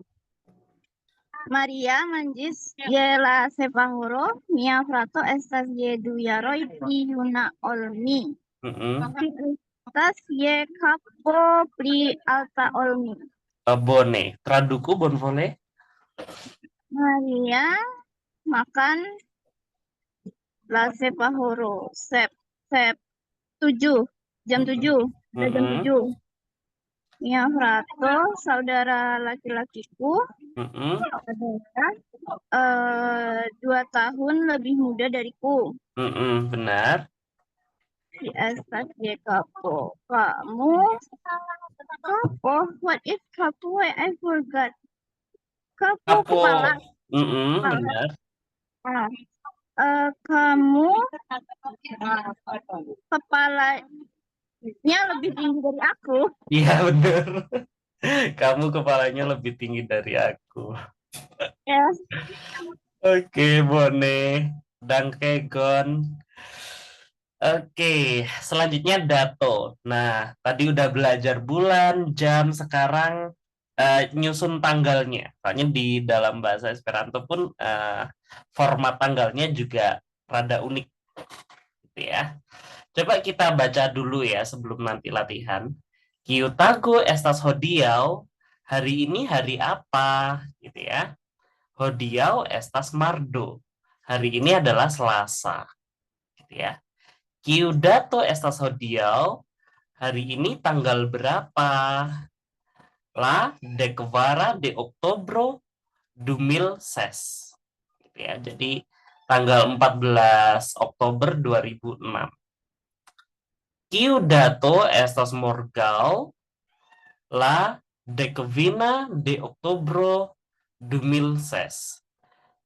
[SPEAKER 5] Maria manjis ye la sepahuro mia frato estas ye du jaroj pli juna ol mi.
[SPEAKER 1] Mm-mm.
[SPEAKER 5] Estas ye kapo pli alta ol mi.
[SPEAKER 1] Bone. Traduku bon vole.
[SPEAKER 5] Maria makan la sepahuro sep 7 jam 7 udah jam
[SPEAKER 1] Mm-mm.
[SPEAKER 5] 7. Mia frato saudara laki-lakiku
[SPEAKER 1] Mm-mm.
[SPEAKER 5] adalah 2 tahun lebih muda dariku.
[SPEAKER 1] Mm-mm. Benar.
[SPEAKER 5] Di estas ye kapo. Kamu kapo? What is kapo? I forgot. Kapo
[SPEAKER 1] Kapo.
[SPEAKER 5] kepala.
[SPEAKER 1] Mm-mm. Benar.
[SPEAKER 5] Kamu kepalanya lebih tinggi dari aku.
[SPEAKER 1] Iya, benar. Kamu kepalanya lebih tinggi dari aku.
[SPEAKER 5] Yes.
[SPEAKER 1] Oke, Bone. Dangkegon. Oke, selanjutnya dato. Nah, tadi udah belajar bulan, jam, sekarang nyusun tanggalnya. Soalnya di dalam bahasa Esperanto pun format tanggalnya juga rada unik, gitu ya. Coba kita baca dulu ya sebelum nanti latihan. Kiu tago estas hodiau. Hari ini hari apa, gitu ya. Hodiau estas mardo. Hari ini adalah Selasa, gitu ya. Kiu dato estas hodiau. Hari ini tanggal berapa? La dekvara de Oktobro 2006. Gitu ya. Jadi tanggal 14 Oktober 2006. Kiu dato estas morgaŭ la dekvina de Oktobro 2006.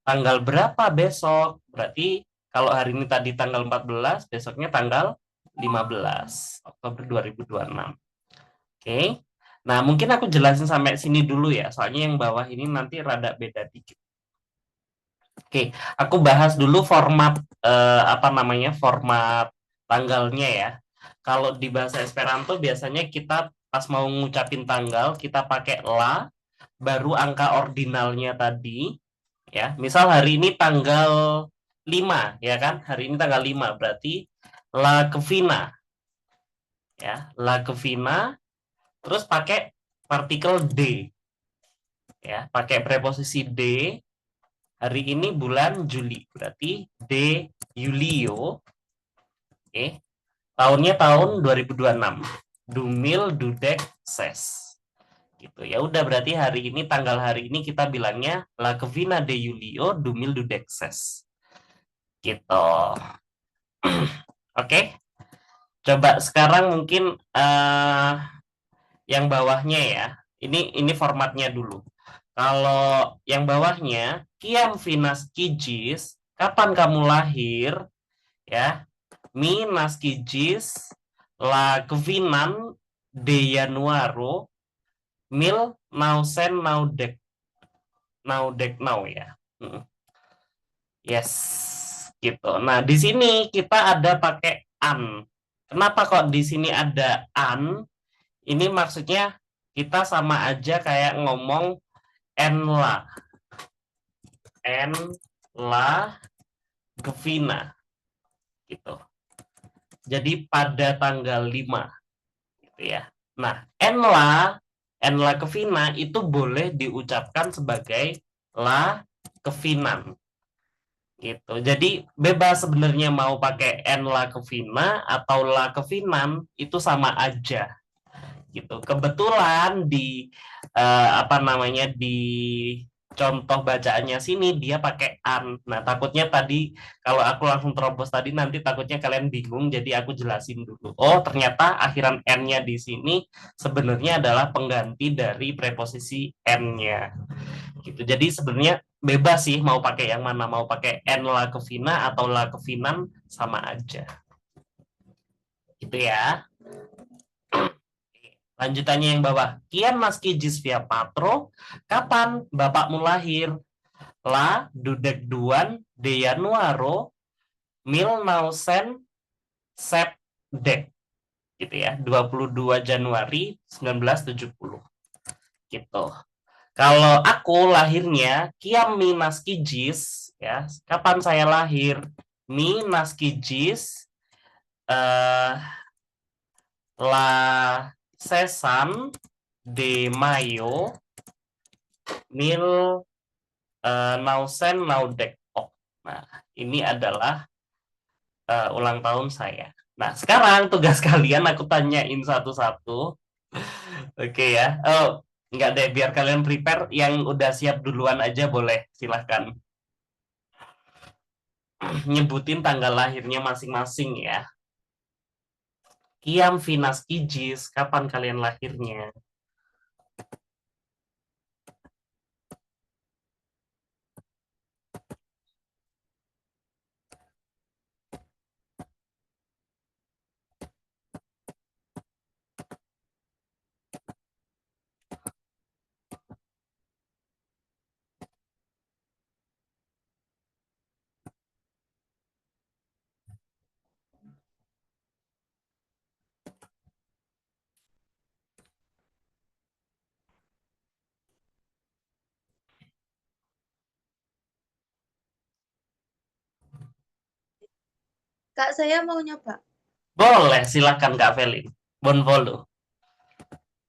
[SPEAKER 1] Tanggal berapa besok? Berarti kalau hari ini tadi tanggal 14, besoknya tanggal 15 Oktober 2026. Oke. Nah, mungkin aku jelasin sampai sini dulu ya, soalnya yang bawah ini nanti rada beda dikit. Oke, aku bahas dulu format format tanggalnya ya. Kalau di bahasa Esperanto biasanya kita pas mau ngucapin tanggal, kita pakai la, baru angka ordinalnya tadi, ya. Misal hari ini tanggal 5, ya kan? Hari ini tanggal 5, berarti la kevina. Ya, la kevina, terus pakai partikel D. Ya, pakai preposisi D. Hari ini bulan Juli, berarti D Julio. Oke. Tahunnya tahun 2026. Dumil Dudek Ses. Gitu. Ya udah, berarti hari ini tanggal hari ini kita bilangnya La Kevina de Julio Dumil Dudek Ses. Gitu. Oke. Coba sekarang mungkin yang bawahnya ya. Ini formatnya dulu. Kalau yang bawahnya, Kiam Finas Kijis, kapan kamu lahir? Ya, Mi Naskijis, La Kvinan de Januaro, Mil Nausen Naudek. Naudek Nau ya. Yes, gitu. Nah, di sini kita ada pakai an. Kenapa kok di sini ada an? Ini maksudnya kita sama aja kayak ngomong en la Kevina gitu. Jadi pada tanggal 5 gitu ya. Nah, en la Kevina itu boleh diucapkan sebagai la Kevinan gitu. Jadi bebas sebenarnya mau pakai en la Kevina atau la Kevinan, itu sama aja gitu. Kebetulan di contoh bacaannya sini dia pakai an. Nah, takutnya tadi kalau aku langsung terobos tadi nanti takutnya kalian bingung, jadi aku jelasin dulu. Oh, ternyata akhiran n-nya di sini sebenarnya adalah pengganti dari preposisi n-nya. Gitu. Jadi sebenarnya bebas sih mau pakai yang mana, mau pakai n la kevina atau la kevinan sama aja. Gitu ya. Lanjutannya yang bawah. Kian naskijis via patro. Kapan bapakmu lahir? La dudek duan de Januaro 1970 gitu ya, 22 Januari 1970 gitu. Kalau aku lahirnya Kiam mi naskijis ya, kapan saya lahir? Mi naskijis la sesan de Mayo mil nausen naudek. Nah, ini adalah ulang tahun saya. Nah, sekarang tugas kalian aku tanyain satu-satu. Oke ya. Oh, enggak deh, biar kalian prepare yang udah siap duluan aja boleh. Silahkan. Nyebutin tanggal lahirnya masing-masing ya. Kiam Finas Kijis, kapan kalian lahirnya?
[SPEAKER 2] Kak, saya mau nyoba.
[SPEAKER 1] Boleh, silakan Kak Velin. Bonvolu.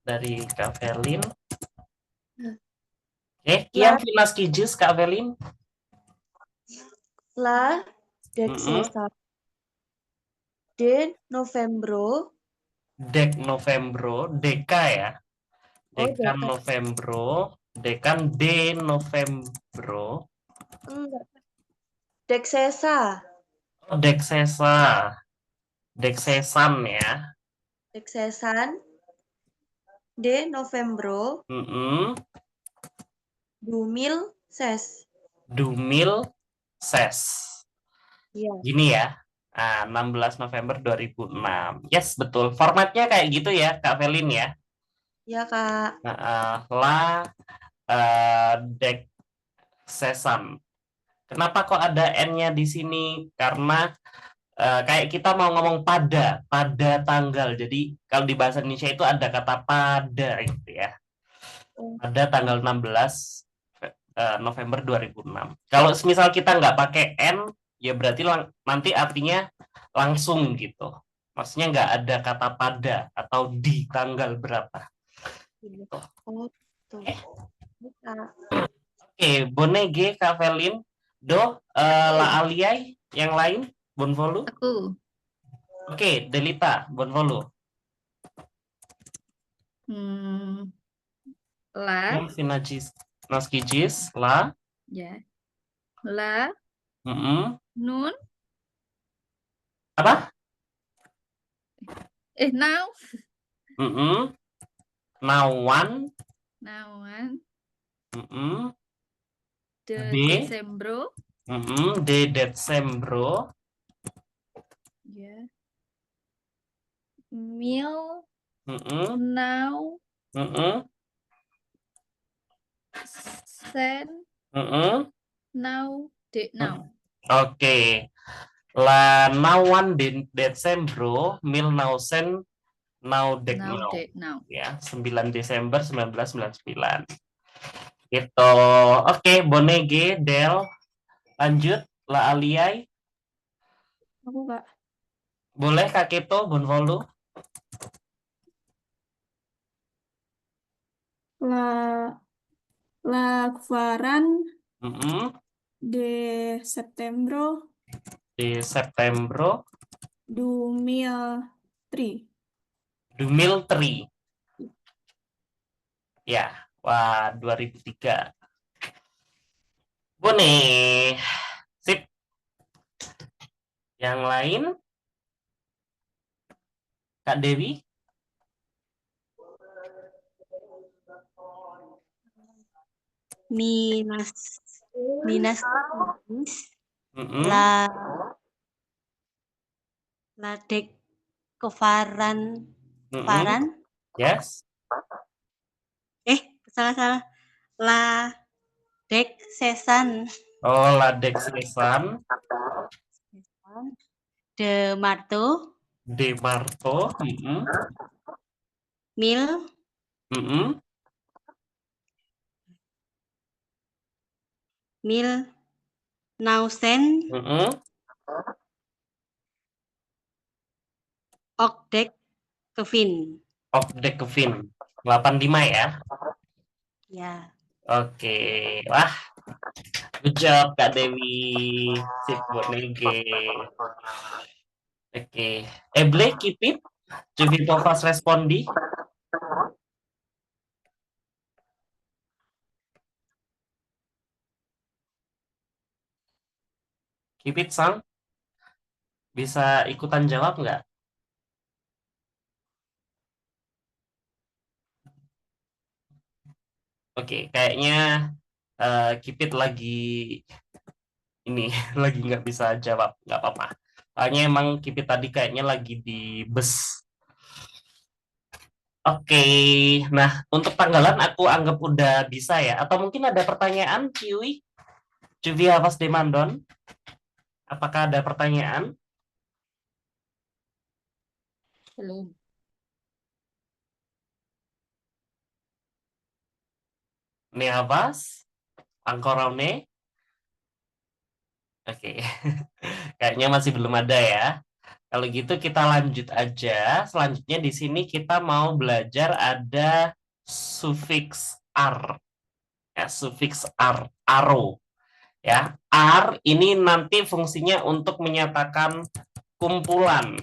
[SPEAKER 1] Dari Kak Velin. Oke, Kiam Finas Kijis, Kak Velin.
[SPEAKER 2] La dek
[SPEAKER 1] Mm-mm.
[SPEAKER 2] sesa de Novembro.
[SPEAKER 1] Dek Novembro, Deka ya. Dekan
[SPEAKER 2] Deka.
[SPEAKER 1] Novembro, Dekan de Novembro,
[SPEAKER 2] Enggak. Dek sesa.
[SPEAKER 1] oh, Deksesa, Deksesan ya.
[SPEAKER 2] Dek sesan de Novembro
[SPEAKER 1] Mm-mm.
[SPEAKER 2] 2006.
[SPEAKER 1] Dumil Ses.
[SPEAKER 2] Iya.
[SPEAKER 1] Gini ya. 16 November 2006. Yes, betul. Formatnya kayak gitu ya, Kak Velin ya.
[SPEAKER 2] Iya, Kak.
[SPEAKER 1] La Deksesan. Kenapa kok ada N-nya di sini? Karena kayak kita mau ngomong pada tanggal. Jadi kalau di bahasa Indonesia itu ada kata pada gitu ya. Pada tanggal 16 November 2006. Kalau misal kita nggak pakai N, ya berarti nanti artinya langsung gitu. Maksudnya nggak ada kata pada atau di tanggal berapa.
[SPEAKER 2] Oh, tuh. Kak.
[SPEAKER 1] Oke, Bonege, Kak Velin, Do, La Aliai, yang lain, Bonvolu.
[SPEAKER 4] Aku.
[SPEAKER 1] Oke, Delita, Bonvolu.
[SPEAKER 4] La,
[SPEAKER 1] Finajis, Naskijis, La.
[SPEAKER 4] ya. La,
[SPEAKER 1] Mm-mm.
[SPEAKER 4] nun,
[SPEAKER 1] Apa?
[SPEAKER 4] now,
[SPEAKER 1] Mm-mm. Nawan.
[SPEAKER 4] nawan,
[SPEAKER 1] Mm-mm.
[SPEAKER 4] de
[SPEAKER 1] D.
[SPEAKER 4] Desembro,
[SPEAKER 1] Mm-mm. De Desembro.
[SPEAKER 4] ya. Mil,
[SPEAKER 1] Mm-mm.
[SPEAKER 4] now,
[SPEAKER 1] Mm-mm.
[SPEAKER 4] sen,
[SPEAKER 1] Mm-mm.
[SPEAKER 4] now, de now.
[SPEAKER 1] Oke. La Nawan de Desembro 1999.
[SPEAKER 4] Now, de now.
[SPEAKER 1] Ya, 9 Desember 1999. Gitu. Oke, Bonege, Del, lanjut. La Aliai.
[SPEAKER 3] Aku Kak.
[SPEAKER 1] Boleh Kak Keto, Bonvolu.
[SPEAKER 3] La Kvaran
[SPEAKER 1] Mm-mm.
[SPEAKER 3] de Septembro
[SPEAKER 1] Di September
[SPEAKER 3] 2003.
[SPEAKER 1] 2003. Ya, wah 2003. Boleh. Sip. Yang lain? Kak Dewi?
[SPEAKER 2] Minas. Minas.
[SPEAKER 1] Mm-mm.
[SPEAKER 2] Ladek kefaran.
[SPEAKER 1] Mm-mm.
[SPEAKER 2] Faran.
[SPEAKER 1] Yes.
[SPEAKER 2] Salah. Ladek sesan.
[SPEAKER 1] Oh, ladek sesan.
[SPEAKER 2] De marto.
[SPEAKER 1] De marto. Mm-mm.
[SPEAKER 2] Mil.
[SPEAKER 1] Mm-mm.
[SPEAKER 2] Mil. Nausen.
[SPEAKER 1] Mm-mm.
[SPEAKER 2] Okdek Kevin.
[SPEAKER 1] Okdek Kevin. 85 ya.
[SPEAKER 2] Ya.
[SPEAKER 1] Oke. Wah, good job Kak Dewi. Sip buat Nege. Oke. Eble, keep it. Coba Tovas respondi. Keep it, Sang. Bisa ikutan jawab nggak? Oke, kayaknya Kipit lagi ini lagi nggak bisa jawab, nggak apa-apa. Soalnya emang Kipit tadi kayaknya lagi di bus. Oke, nah untuk tanggalan aku anggap udah bisa ya. Atau mungkin ada pertanyaan, Kiwi? Cuvi Havas Demandon? Apakah ada pertanyaan?
[SPEAKER 4] Belum.
[SPEAKER 1] Ne Havas? Angkoraune? Oke, kayaknya masih belum ada ya. Kalau gitu kita lanjut aja. Selanjutnya di sini kita mau belajar ada sufiks ar. Ya, sufiks ar, aro. Ya, ar ini nanti fungsinya untuk menyatakan kumpulan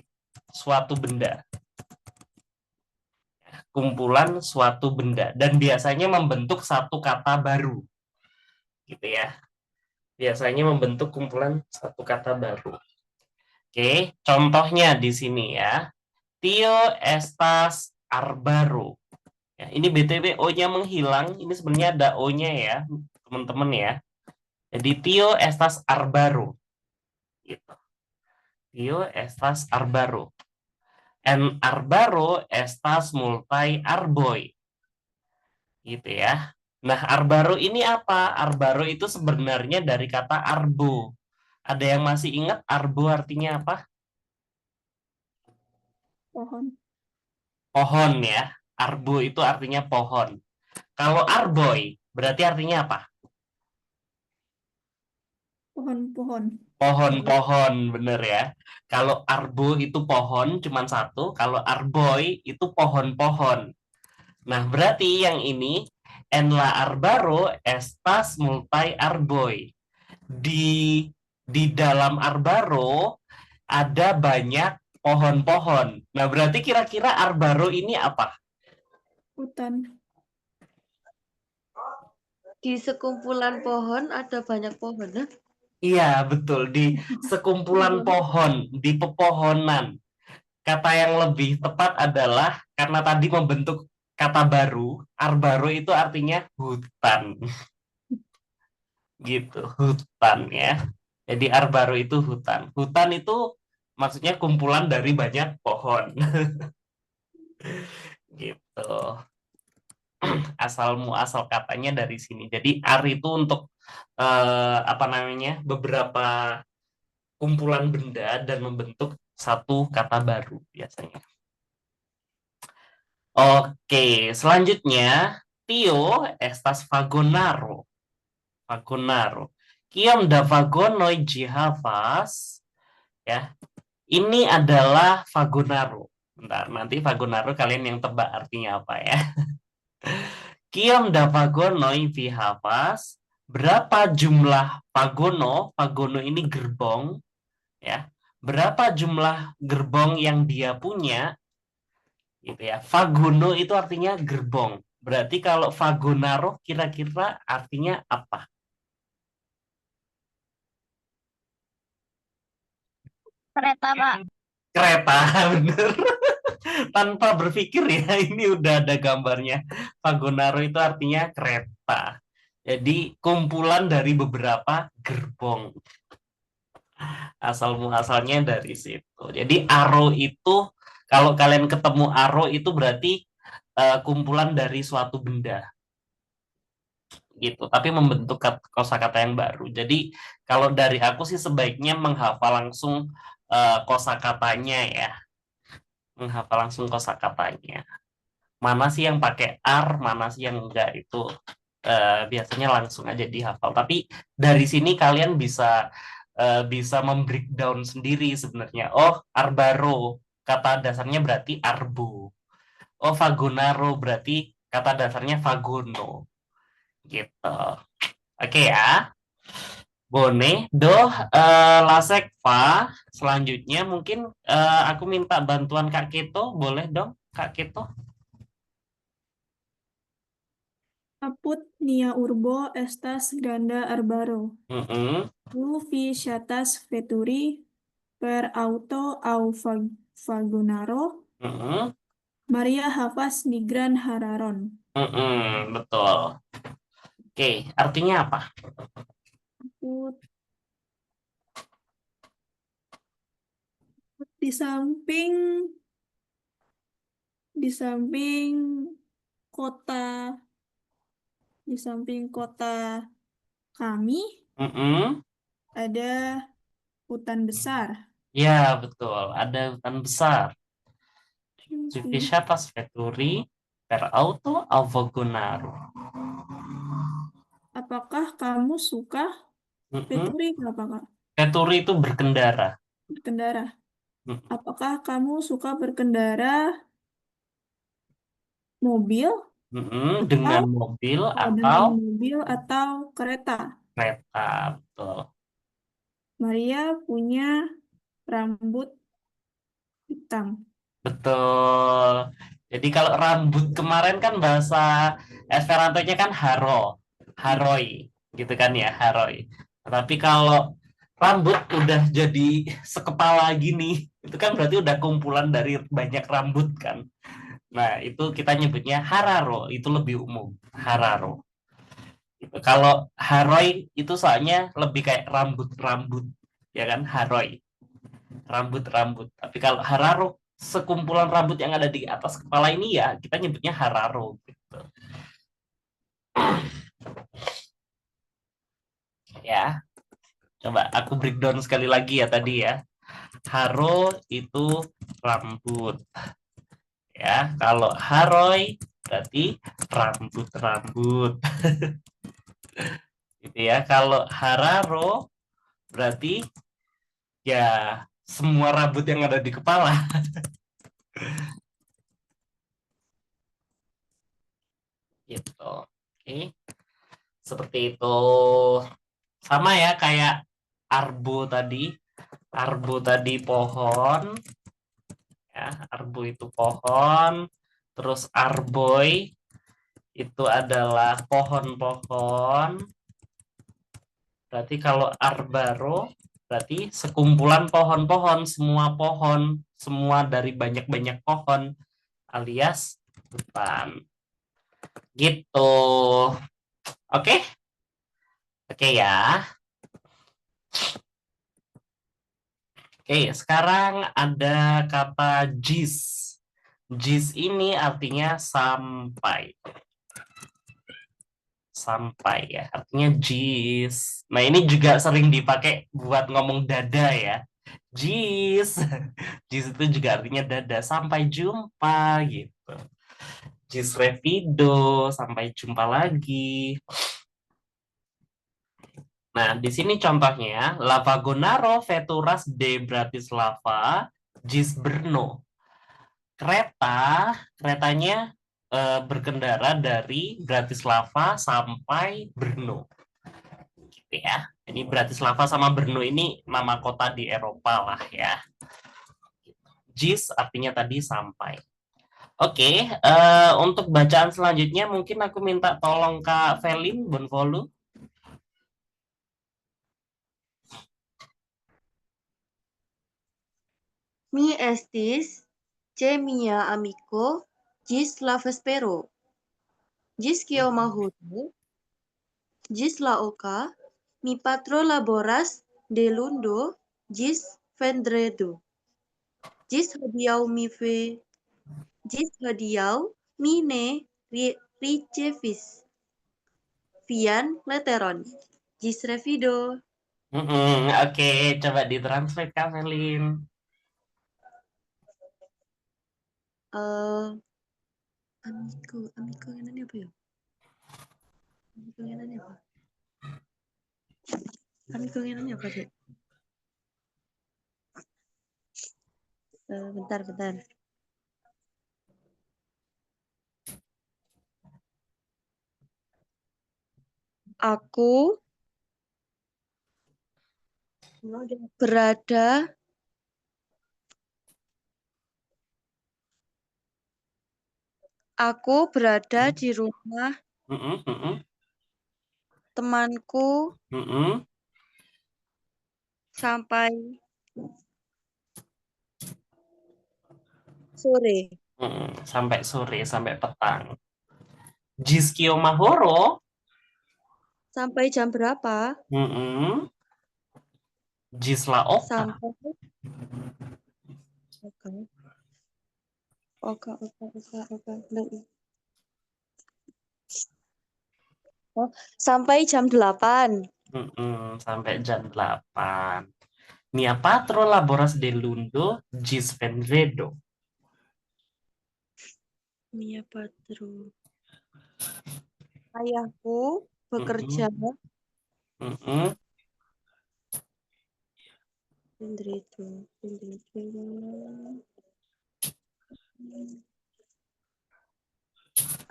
[SPEAKER 1] suatu benda. Kumpulan suatu benda dan biasanya membentuk satu kata baru. Gitu ya. Biasanya membentuk kumpulan satu kata baru. Oke, contohnya di sini ya. Tio estas arbaro. Ya, ini BTW O-nya menghilang. Ini sebenarnya ada O-nya ya, teman-teman ya. Jadi Tio estas arbaro. Gitu. Tio estas arbaro. En arbaro estas multai arboi. Gitu ya. Nah, arbaro ini apa? Arbaro itu sebenarnya dari kata arbo. Ada yang masih ingat arbo artinya apa?
[SPEAKER 3] Pohon.
[SPEAKER 1] Pohon ya. Arbo itu artinya pohon. Kalau arboi berarti artinya apa?
[SPEAKER 3] Pohon-pohon.
[SPEAKER 1] Pohon-pohon, bener ya. Kalau arbo itu pohon cuman satu, kalau arboi itu pohon-pohon. Nah, berarti yang ini en la arbaro estas multai arboi. Di dalam arbaro ada banyak pohon-pohon. Nah, berarti kira-kira arbaro ini apa?
[SPEAKER 3] Hutan.
[SPEAKER 2] Di sekumpulan pohon ada banyak pohon. Nah?
[SPEAKER 1] Iya, betul. Di sekumpulan pohon, di pepohonan. Kata yang lebih tepat adalah karena tadi membentuk kata baru, arbaro itu artinya hutan. Gitu, hutan ya. Jadi arbaro itu hutan. Hutan itu maksudnya kumpulan dari banyak pohon. Gitu. Asal muasal katanya dari sini. Jadi ar itu untuk apa namanya? Beberapa kumpulan benda dan membentuk satu kata baru biasanya. Oke, selanjutnya Tio estas vagonaro. Vagonaro. Kiam da vagonoi havas. Ya. Ini adalah vagonaro. Bentar, nanti vagonaro kalian yang tebak artinya apa ya. Kiam da vagonoi havas. Berapa jumlah vagono? Vagono ini gerbong, ya. Berapa jumlah gerbong yang dia punya? Gitu ya. Vagono itu artinya gerbong. Berarti kalau vagonaro kira-kira artinya apa?
[SPEAKER 5] Kereta, Pak.
[SPEAKER 1] Kereta, bener. Tanpa berpikir ya, ini udah ada gambarnya. Vagonaro itu artinya kereta. Jadi kumpulan dari beberapa gerbong. Asal muasalnya dari situ. Jadi aro itu, kalau kalian ketemu aro itu berarti kumpulan dari suatu benda. Gitu, tapi membentuk kosakata yang baru. Jadi kalau dari aku sih sebaiknya menghafal langsung kosakatanya ya, menghafal langsung kosakatanya. Mana sih yang pakai ar, mana sih yang enggak itu biasanya langsung aja dihafal. Tapi dari sini kalian bisa membreakdown sendiri sebenarnya. Oh, arbaro, kata dasarnya berarti arbo. Oh, vagonaro berarti kata dasarnya vagono. Gitu. Oke ya. Bone, doh, lasek, fa. Selanjutnya mungkin aku minta bantuan Kak Keto, boleh dong, Kak Keto?
[SPEAKER 3] Apud nia urbo estas granda arbaro.
[SPEAKER 1] Mm-mm,
[SPEAKER 3] Tiu vi ŝatas veturi per auto aŭ vagonaro.
[SPEAKER 1] mm-mm,
[SPEAKER 3] Maria havas nigran hararon.
[SPEAKER 1] mm-mm, betul. Oke, artinya apa?
[SPEAKER 3] Apud di samping di samping kota di samping kota kami
[SPEAKER 1] Mm-mm,
[SPEAKER 3] ada hutan besar.
[SPEAKER 1] ya, betul. Ada hutan besar.
[SPEAKER 3] Oke.
[SPEAKER 1] Vivishatas veturi per auto au vagonaro.
[SPEAKER 3] Apakah kamu suka
[SPEAKER 1] Mm-mm.
[SPEAKER 3] veturi? Apa Kak?
[SPEAKER 1] Veturi itu berkendara.
[SPEAKER 3] Berkendara.
[SPEAKER 1] Mm,
[SPEAKER 3] Apakah kamu suka berkendara mobil
[SPEAKER 1] mm-mm,
[SPEAKER 3] atau
[SPEAKER 1] dengan mobil
[SPEAKER 3] dengan
[SPEAKER 1] atau
[SPEAKER 3] mobil atau kereta?
[SPEAKER 1] kereta, betul.
[SPEAKER 3] Maria punya rambut hitam.
[SPEAKER 1] Betul. Jadi kalau rambut kemarin kan bahasa Esperanto-nya kan haro, haroi, gitu kan ya, haroi. Tapi kalau rambut udah jadi sekepala gini, itu kan berarti udah kumpulan dari banyak rambut kan. Nah, itu kita nyebutnya hararo, itu lebih umum, hararo. Gitu. Kalau haroi itu soalnya lebih kayak rambut-rambut, ya kan, haroi, rambut-rambut. Tapi kalau hararo, sekumpulan rambut yang ada di atas kepala ini ya kita nyebutnya hararo gitu. Ya, coba aku breakdown sekali lagi ya tadi ya. Haro itu rambut. Ya, kalau haroi berarti rambut-rambut. Gitu ya. Kalau hararo berarti ya semua rambut yang ada di kepala. Gitu. Oke. Seperti itu. Sama ya kayak arbo tadi. Arbo tadi pohon, ya, arbo itu pohon, terus arboy itu adalah pohon-pohon. Berarti kalau arbaro berarti sekumpulan pohon-pohon, semua dari banyak-banyak pohon alias hutan. Gitu. Oke? Oke ya. Oke, sekarang ada kata jis. Jis ini artinya sampai. Sampai ya, artinya jis. Nah, ini juga sering dipakai buat ngomong dada ya. Jis. Jis itu juga artinya dada. Sampai jumpa gitu. Jis revido, sampai jumpa lagi. Nah, di sini contohnya, La Vagonaro veturas de Bratislava jis Brno. Keretanya berkendara dari Bratislava sampai Brno. Gitu ya. Jadi Bratislava sama Brno ini nama kota di Eropa lah ya. Jis artinya tadi sampai. Oke, untuk bacaan selanjutnya mungkin aku minta tolong Kak Velin Bonvolu.
[SPEAKER 2] Mi estis, ce mia amico, gis la vespero. Gis kioma horo, gis la oka, mi patro laboras de lundo gis vendredo. Gis hodiaŭ mi ne ricevis vian leteron. Gis revido.
[SPEAKER 1] Oke, coba ditranslate Kak Melin.
[SPEAKER 2] Amigo ngenannya apa ya? Amigo ngenannya apa? Amigo ngenannya apa, Dek? Bentar. Aku berada di rumah temanku sampai sore.
[SPEAKER 1] Sampai sore, sampai petang. Gis kioma horo.
[SPEAKER 2] Sampai jam berapa?
[SPEAKER 1] Gis la oka.
[SPEAKER 2] Sampai Oka. Oh, sampai jam 8.
[SPEAKER 1] Sampai jam 8. Mia patro laboras de lundo gis vendredo.
[SPEAKER 2] Mia patro. Ayahku bekerja vendredo.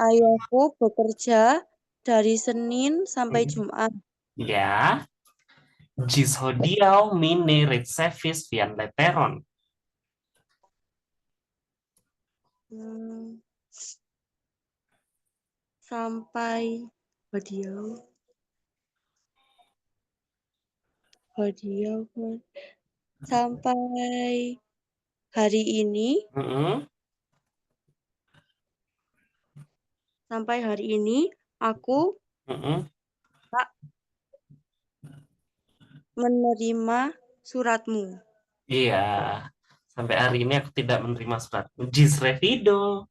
[SPEAKER 2] Ayahku bekerja dari Senin sampai Jumat.
[SPEAKER 1] Ya. Gis hodiaŭ mi ne ricevis vian leteron.
[SPEAKER 2] Sampai sampai hari ini. Sampai hari ini aku tak menerima suratmu.
[SPEAKER 1] Iya. Sampai hari ini aku tidak menerima surat. Gis revido.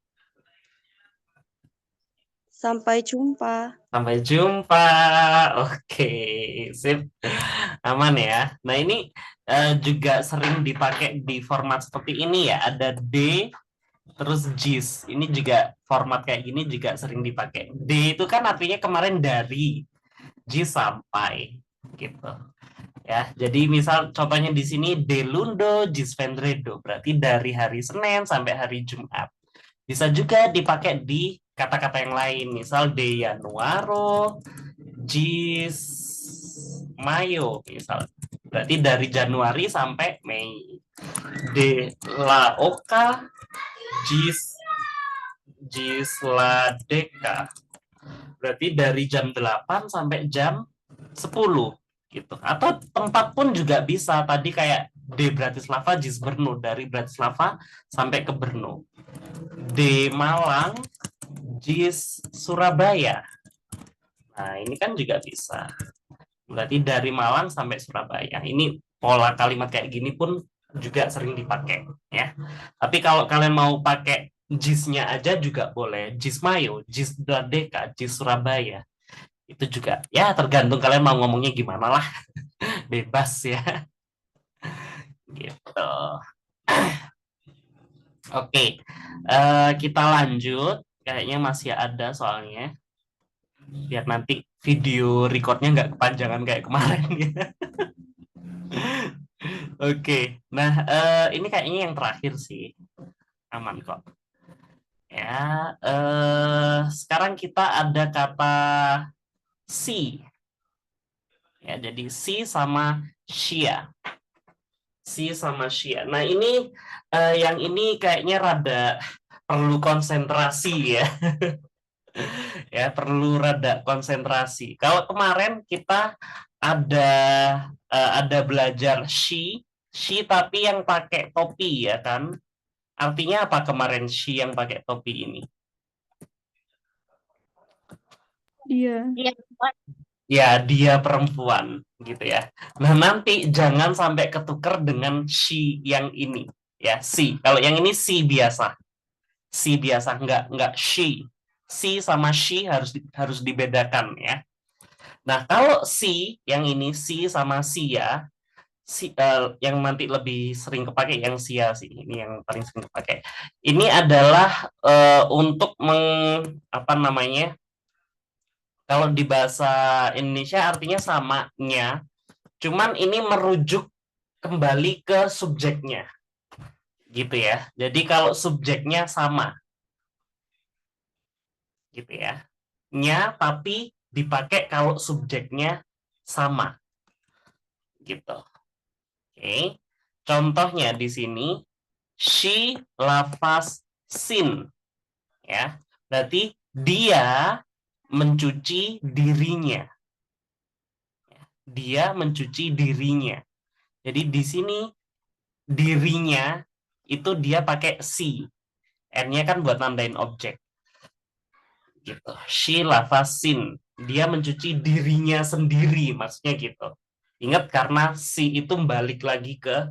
[SPEAKER 2] Sampai jumpa.
[SPEAKER 1] Sampai jumpa. Oke, sip. Aman ya. Nah, ini juga sering dipakai di format seperti ini ya. Ada D terus gis. Ini juga format kayak gini juga sering dipakai. D itu kan artinya kemarin dari, gis sampai gitu. Ya, jadi misal contohnya di sini de lundo gis vendredo, berarti dari hari Senin sampai hari Jumat. Bisa juga dipakai di kata-kata yang lain, misal de januaro gis mayo, misal. Berarti dari Januari sampai Mei. De la oca gis la deca. Berarti dari jam 8 sampai jam 10 gitu. Atau tempat pun juga bisa. Tadi kayak di Bratislava gis Brno, dari Bratislava sampai ke Brno. Di Malang gis Surabaya. Nah, ini kan juga bisa. Berarti dari Malang sampai Surabaya. Ini pola kalimat kayak gini pun juga sering dipakai ya. Tapi kalau kalian mau pakai gis-nya aja juga boleh. Gis Mayo, gis Deka, gis Surabaya. Itu juga ya tergantung kalian mau ngomongnya gimana lah. Bebas ya. Gitu. Oke, kita lanjut. Kayaknya masih ada soalnya. Biar nanti video recordnya nggak kepanjangan kayak kemarin ya. Oke, nah ini kayaknya yang terakhir sih. Aman kok. Ya, sekarang kita ada kata si. Ya, jadi si sama Shia. Si sama Shia. Nah, ini yang ini kayaknya rada perlu konsentrasi ya. Ya, perlu rada konsentrasi. Kalau kemarin kita ada belajar she She tapi yang pakai topi ya kan? Artinya apa kemarin she yang pakai topi ini?
[SPEAKER 3] Dia.
[SPEAKER 5] Dia perempuan.
[SPEAKER 1] Ya, dia perempuan gitu ya. Nah, nanti jangan sampai ketukar dengan she yang ini ya, si. Kalau yang ini si biasa. Si biasa enggak she. Si sama she harus dibedakan ya. Nah, kalau si yang ini si sama sia, yang nanti lebih sering kepake yang sia sih. Ini yang paling sering kepake. Ini adalah untuk apa namanya? Kalau di bahasa Indonesia artinya samanya, cuman ini merujuk kembali ke subjeknya. Gitu ya. Jadi kalau subjeknya sama. Gitu ya. Nya tapi dipakai kalau subjeknya sama. Gitu. Oke. Contohnya di sini she lafaz sin. Ya. Berarti dia mencuci dirinya. Dia mencuci dirinya. Jadi di sini dirinya itu dia pakai si. N-nya kan buat nambahin objek. Gitu. She lavasin. Dia mencuci dirinya sendiri, maksudnya gitu. Ingat karena si itu balik lagi ke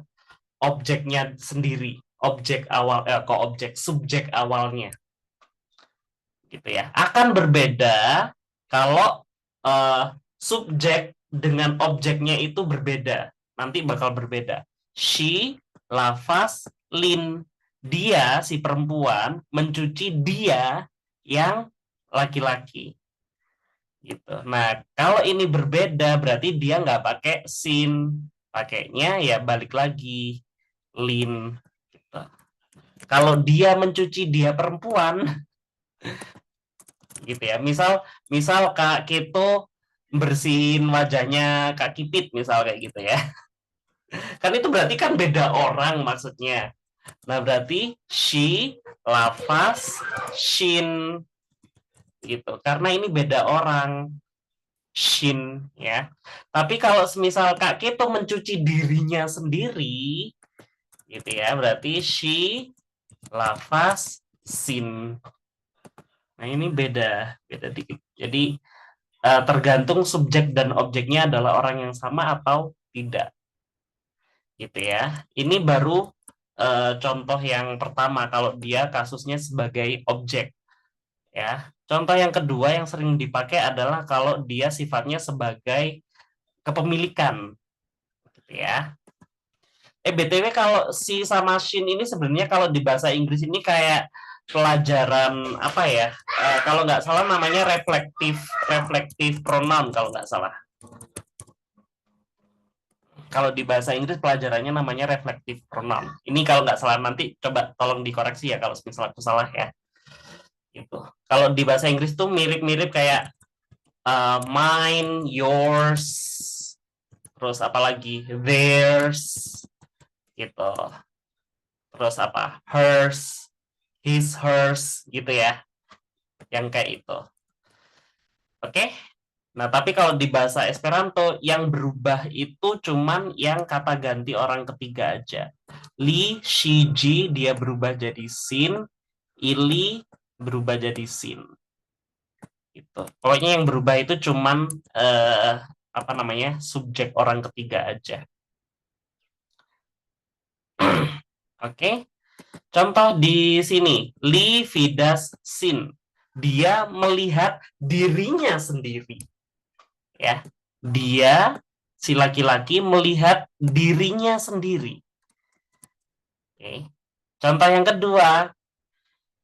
[SPEAKER 1] objeknya sendiri. Objek awal ke objek subjek awalnya. Gitu ya. Akan berbeda kalau subjek dengan objeknya itu berbeda. Nanti bakal berbeda. She lafaz lin. Dia si perempuan mencuci dia yang laki-laki. Gitu. Nah, kalau ini berbeda berarti dia nggak pakai sin, pakainya ya balik lagi lin. Gitu. Kalau dia mencuci dia perempuan, gitu ya. Misal Kak Keto bersihin wajahnya Kak Kipit misal kayak gitu ya. Kan itu berarti kan beda orang maksudnya. Nah, berarti she lafaz shin gitu. Karena ini beda orang. Shin ya. Tapi kalau misal Kak Keto mencuci dirinya sendiri gitu ya, berarti she lafaz sin. Nah, ini beda dikit. Jadi tergantung subjek dan objeknya adalah orang yang sama atau tidak. Gitu ya. Ini baru contoh yang pertama kalau dia kasusnya sebagai objek. Ya. Contoh yang kedua yang sering dipakai adalah kalau dia sifatnya sebagai kepemilikan. Gitu ya. BTW kalau si sama shin ini sebenarnya kalau di bahasa Inggris ini kayak pelajaran apa ya? Kalau nggak salah namanya reflective pronoun kalau nggak salah. Kalau di bahasa Inggris pelajarannya namanya reflective pronoun. Ini kalau nggak salah nanti coba tolong dikoreksi ya kalau misal aku salah ya. Gitu. Kalau di bahasa Inggris tuh mirip-mirip kayak mine, yours, terus apalagi theirs, gitu. Terus apa? Hers, his, hers, gitu ya. Yang kayak itu. Oke? Nah, tapi kalau di bahasa Esperanto yang berubah itu cuman yang kata ganti orang ketiga aja. Li, shi, ji dia berubah jadi sin, ili berubah jadi sin. Gitu. Pokoknya yang berubah itu cuman apa namanya? Subjek orang ketiga aja. Oke. Contoh di sini, Li vidas sin. Dia melihat dirinya sendiri. Ya. Dia si laki-laki melihat dirinya sendiri. Oke. Contoh yang kedua,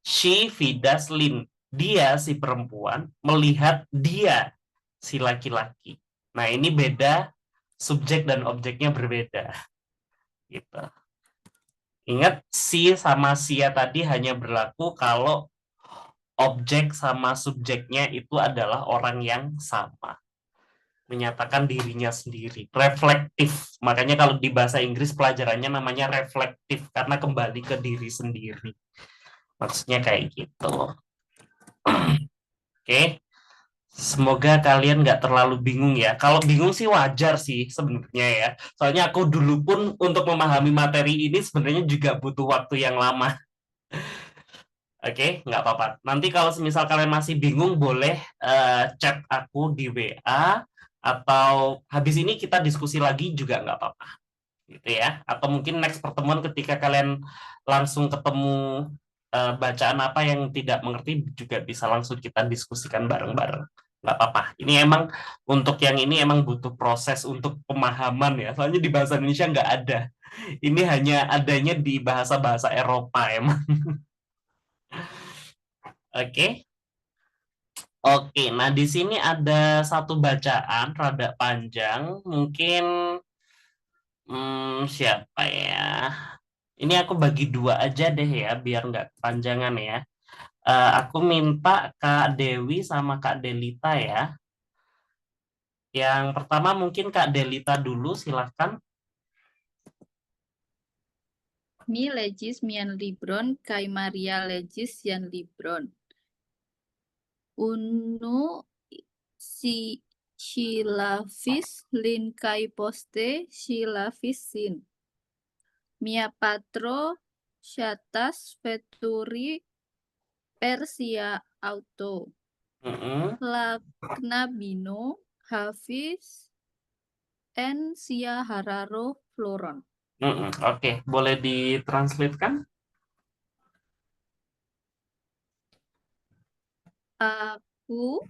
[SPEAKER 1] she vidas lin. Dia si perempuan melihat dia si laki-laki. Nah, ini beda, subjek dan objeknya berbeda. Gitu. Ingat, si sama sia tadi hanya berlaku kalau objek sama subjeknya itu adalah orang yang sama. Menyatakan dirinya sendiri. Reflektif. Makanya kalau di bahasa Inggris pelajarannya namanya reflektif. Karena kembali ke diri sendiri. Maksudnya kayak gitu. Oke. Semoga kalian nggak terlalu bingung ya. Kalau bingung sih wajar sih sebenarnya ya. Soalnya aku dulu pun untuk memahami materi ini sebenarnya juga butuh waktu yang lama. Oke, nggak apa-apa. Nanti kalau semisal kalian masih bingung, boleh chat aku di WA atau habis ini kita diskusi lagi juga nggak apa-apa, gitu ya. Atau mungkin next pertemuan ketika kalian langsung ketemu bacaan apa yang tidak mengerti juga bisa langsung kita diskusikan bareng-bareng. Nggak apa-apa. Ini emang untuk yang ini emang butuh proses untuk pemahaman ya. Soalnya di bahasa Indonesia nggak ada. Ini hanya adanya di bahasa-bahasa Eropa emang. Oke. Oke, nah di sini ada satu bacaan rada panjang, mungkin siapa ya? Ini aku bagi dua aja deh ya, biar nggak kepanjangan ya. Aku minta Kak Dewi sama Kak Delita ya. Yang pertama mungkin Kak Delita dulu, silahkan.
[SPEAKER 4] Mi legis mian libron kai Maria legis yan libron. Unu si silavis lin kai poste silavisin. Mia patro shatas veturi persia auto.
[SPEAKER 1] Mm-mm,
[SPEAKER 4] La knabino hafiz en sia hararo floron.
[SPEAKER 1] mm-mm. Oke, boleh ditranslatekan?
[SPEAKER 4] Aku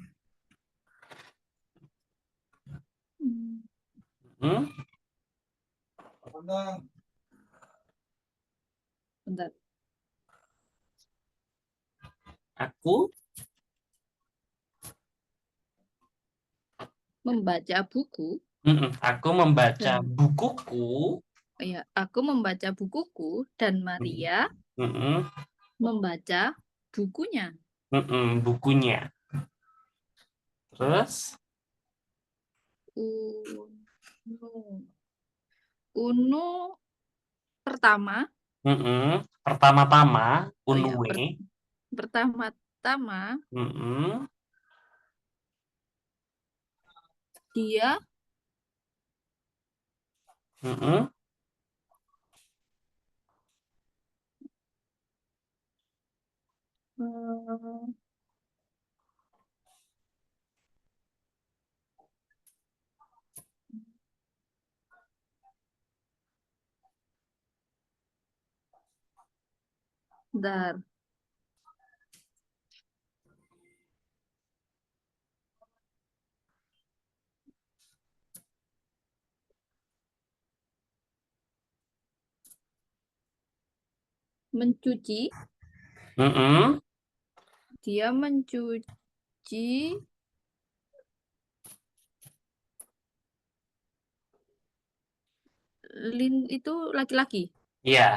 [SPEAKER 4] hmm,
[SPEAKER 1] Hmm?
[SPEAKER 4] bentar.
[SPEAKER 1] Aku
[SPEAKER 4] Membaca buku
[SPEAKER 1] aku membaca
[SPEAKER 4] dan
[SPEAKER 1] bukuku.
[SPEAKER 4] ya, aku membaca bukuku dan Maria
[SPEAKER 1] Mm-mm,
[SPEAKER 4] membaca bukunya.
[SPEAKER 1] bukunya. Terus,
[SPEAKER 4] Unu, Unu pertama,
[SPEAKER 1] pertama-tama,
[SPEAKER 4] oh ya,
[SPEAKER 1] unue.
[SPEAKER 4] pertama-tama
[SPEAKER 1] Mm-mm,
[SPEAKER 4] dia
[SPEAKER 1] mm-mm,
[SPEAKER 4] eh, bentar, mencuci,
[SPEAKER 1] mm-mm,
[SPEAKER 4] dia mencuci lin itu laki-laki.
[SPEAKER 1] ya.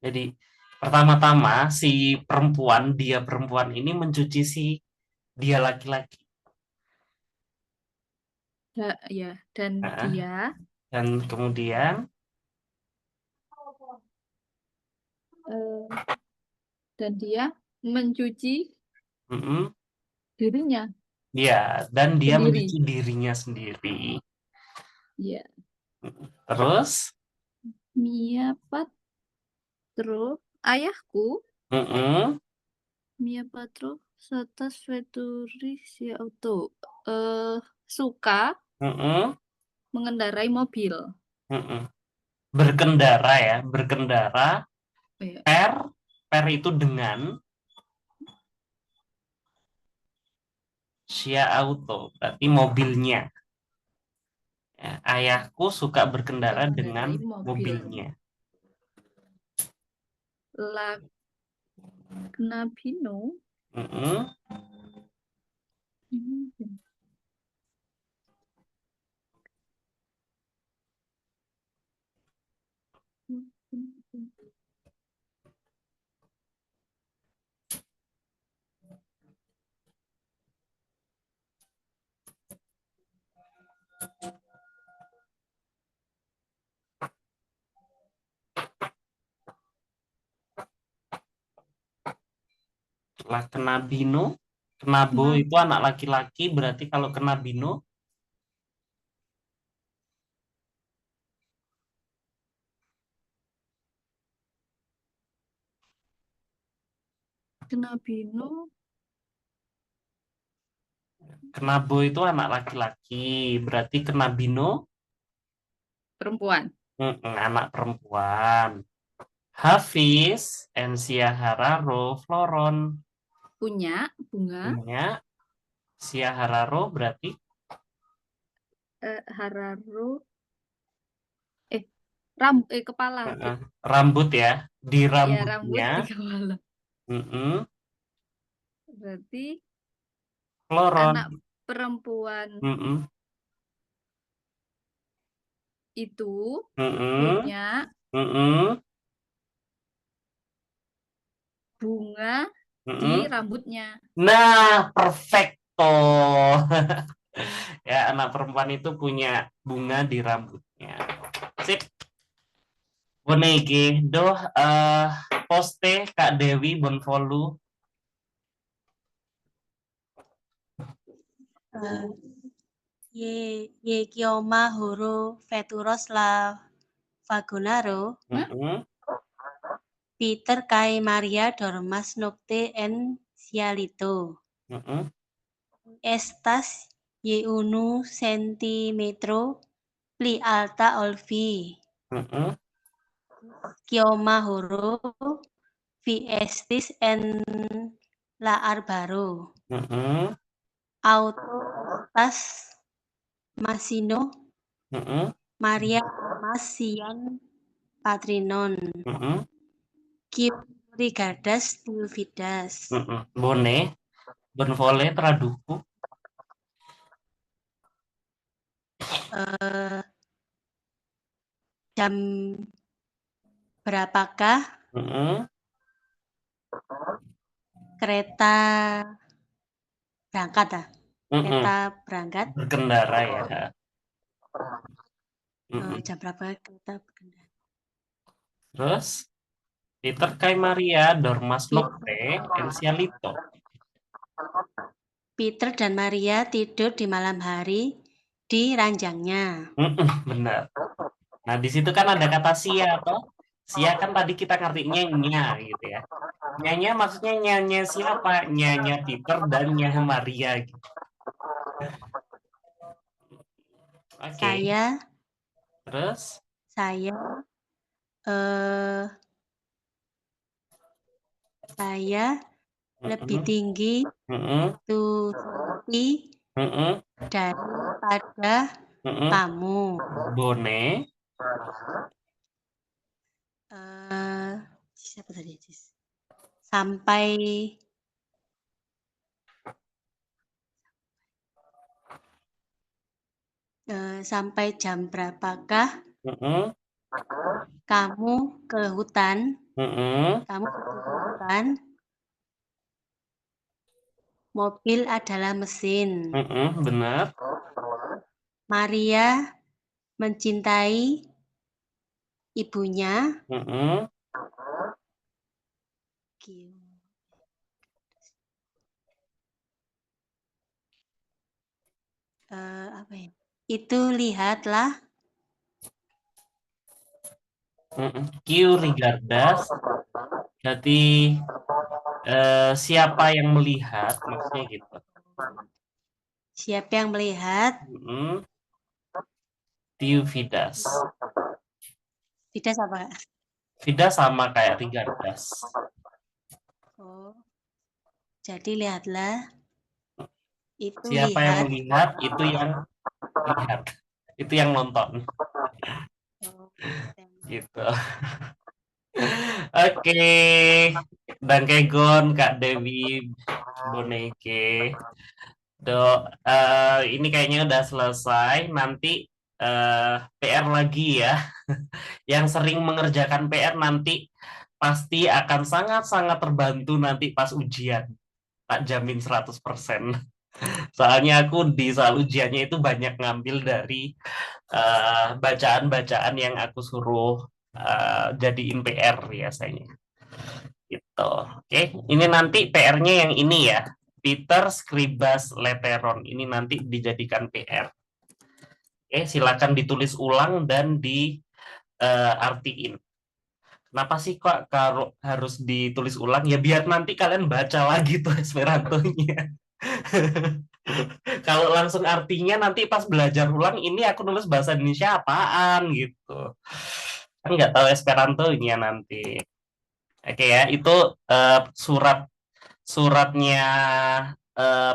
[SPEAKER 1] Jadi pertama-tama si perempuan, dia perempuan ini mencuci si dia laki-laki.
[SPEAKER 4] Ya, dan
[SPEAKER 1] Ha,
[SPEAKER 4] dia
[SPEAKER 1] dan kemudian,
[SPEAKER 4] eh, dan dia mencuci
[SPEAKER 1] mm-mm,
[SPEAKER 4] dirinya
[SPEAKER 1] ya, dan dia
[SPEAKER 4] sendiri.
[SPEAKER 1] mencuci dirinya sendiri.
[SPEAKER 4] Ya,
[SPEAKER 1] Terus,
[SPEAKER 4] Mia Patro, ayahku,
[SPEAKER 1] mm-mm,
[SPEAKER 4] Mia Patro Satas Veturi si auto suka
[SPEAKER 1] mm-mm,
[SPEAKER 4] mengendarai mobil.
[SPEAKER 1] mm-mm. Berkendara ya, berkendara.
[SPEAKER 4] Oh, ya.
[SPEAKER 1] Per, per itu dengan, Sia auto, berarti mobilnya. Ya, ayahku suka berkendara dengan
[SPEAKER 4] Mengendarai mobil.
[SPEAKER 1] mobilnya.
[SPEAKER 4] La Knabino.
[SPEAKER 1] Mm-mm. La Knabino, Kenabo
[SPEAKER 3] Kenabo.
[SPEAKER 1] itu anak laki-laki, berarti kalau kenabino
[SPEAKER 4] Kenabino
[SPEAKER 1] Kenabo itu anak laki-laki, berarti kenabino
[SPEAKER 4] perempuan.
[SPEAKER 1] anak perempuan. Hafiz, Ensia Hararo, Floron
[SPEAKER 4] Punya bunga
[SPEAKER 1] punya Sia Hararo berarti
[SPEAKER 4] Hararu kepala.
[SPEAKER 1] rambut ya, di
[SPEAKER 4] Ya, rambut
[SPEAKER 1] rambutnya.
[SPEAKER 4] di kepala.
[SPEAKER 1] Mm-mm.
[SPEAKER 4] Berarti
[SPEAKER 1] Floron.
[SPEAKER 4] anak perempuan
[SPEAKER 1] Mm-mm.
[SPEAKER 4] itu
[SPEAKER 1] Mm-mm.
[SPEAKER 4] punya
[SPEAKER 1] Mm-mm.
[SPEAKER 4] bunga di
[SPEAKER 1] Mm-mm.
[SPEAKER 4] rambutnya.
[SPEAKER 1] Nah, perfecto. Ya, anak perempuan itu punya bunga di rambutnya. Sip. Bonege, doh poste Kak Dewi Bonvolu.
[SPEAKER 2] Ye kioma horo veturos la vagonaro,
[SPEAKER 1] Mm-mm.
[SPEAKER 2] Peter kai Maria dormas nocte en cialito.
[SPEAKER 1] Mm-mm.
[SPEAKER 2] Estas ye unu centimetro pli alta olvi.
[SPEAKER 1] Mm-mm.
[SPEAKER 2] Kioma horo vi estis en la arbaro.
[SPEAKER 1] Mm-mm.
[SPEAKER 2] Auto estas masino
[SPEAKER 1] Mm-mm.
[SPEAKER 2] Maria amas sian patrinon.
[SPEAKER 1] Mm-mm.
[SPEAKER 2] Kiu rigardas tiu vidas.
[SPEAKER 1] Mm-mm. Bone, Bonvole traduku.
[SPEAKER 2] Jam berapakah
[SPEAKER 1] Mm-mm.
[SPEAKER 2] kereta berangkat?
[SPEAKER 1] Mm-mm.
[SPEAKER 2] Kereta berangkat.
[SPEAKER 1] Berkendara ya. Mm-mm.
[SPEAKER 2] Jam berapa kereta berkendara?
[SPEAKER 1] Terus Peter kai Maria dormas nocte en cialito.
[SPEAKER 2] Peter dan Maria tidur di malam hari di ranjangnya.
[SPEAKER 1] Benar. Nah, di situ kan ada kata sia atau sia kan tadi kita ngertinya nya gitu ya. Nyanya maksudnya nyanya siapa? Nyanya Peter dan nyanya Maria gitu. Oke. Terus
[SPEAKER 2] Saya lebih
[SPEAKER 1] Mm-mm.
[SPEAKER 2] tinggi
[SPEAKER 1] Mm-mm. Mm-mm.
[SPEAKER 2] daripada
[SPEAKER 1] Mm-mm.
[SPEAKER 2] kamu.
[SPEAKER 1] Bone.
[SPEAKER 2] Siapa tadi? Sampai jam berapakah
[SPEAKER 1] Mm-mm.
[SPEAKER 2] kamu ke hutan?
[SPEAKER 1] Mm-mm.
[SPEAKER 2] Kamu pergi ke hutan. Mobil adalah mesin.
[SPEAKER 1] Mm-mm. Benar.
[SPEAKER 2] Maria mencintai ibunya.
[SPEAKER 1] Mm-mm.
[SPEAKER 2] Apa ya? Itu lihatlah.
[SPEAKER 1] Kiu rigardas. Jadi siapa yang melihat maksudnya gitu.
[SPEAKER 2] Siapa yang melihat?
[SPEAKER 1] Tiu vidas.
[SPEAKER 2] Vidas apa?
[SPEAKER 1] Vidas sama kayak rigardas.
[SPEAKER 2] Oh. Jadi lihatlah. Itu
[SPEAKER 1] Siapa
[SPEAKER 2] lihat.
[SPEAKER 1] yang melihat itu yang lihat. Itu yang nonton. Gitu. Oke. Dangkegon Kak Dewi Boneke. Ini kayaknya udah selesai. Nanti PR lagi ya. Yang sering mengerjakan PR nanti pasti akan sangat-sangat terbantu nanti pas ujian. Tak jamin 100%. Soalnya aku di soal ujiannya itu banyak ngambil dari bacaan-bacaan yang aku suruh jadiin PR biasanya. Gitu. Oke, ini nanti PR-nya yang ini ya. Peter scribas letteron. Ini nanti dijadikan PR. Oke, silakan ditulis ulang dan diartiin. Kenapa sih kok kalau harus ditulis ulang? Ya biar nanti kalian baca lagi tuh Esperantonya. Kalau langsung artinya nanti pas belajar ulang, ini aku nulis bahasa Indonesia apaan gitu. Kan nggak tahu Esperantonya nanti. Oke ya, itu suratnya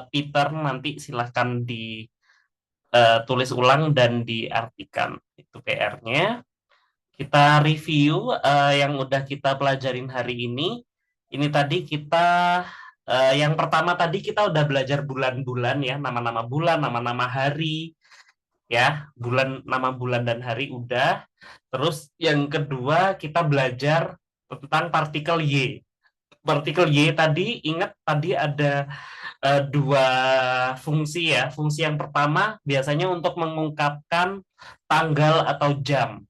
[SPEAKER 1] Peter, nanti silahkan ditulis ulang dan diartikan. Itu PR-nya. Kita review yang udah kita pelajarin hari ini. Ini tadi kita yang pertama tadi kita udah belajar bulan-bulan ya, nama-nama bulan, nama-nama hari ya, nama bulan dan hari udah. Terus yang kedua kita belajar tentang partikel Y. Partikel Y tadi, ingat tadi ada dua fungsi ya. Fungsi yang pertama biasanya untuk mengungkapkan tanggal atau jam.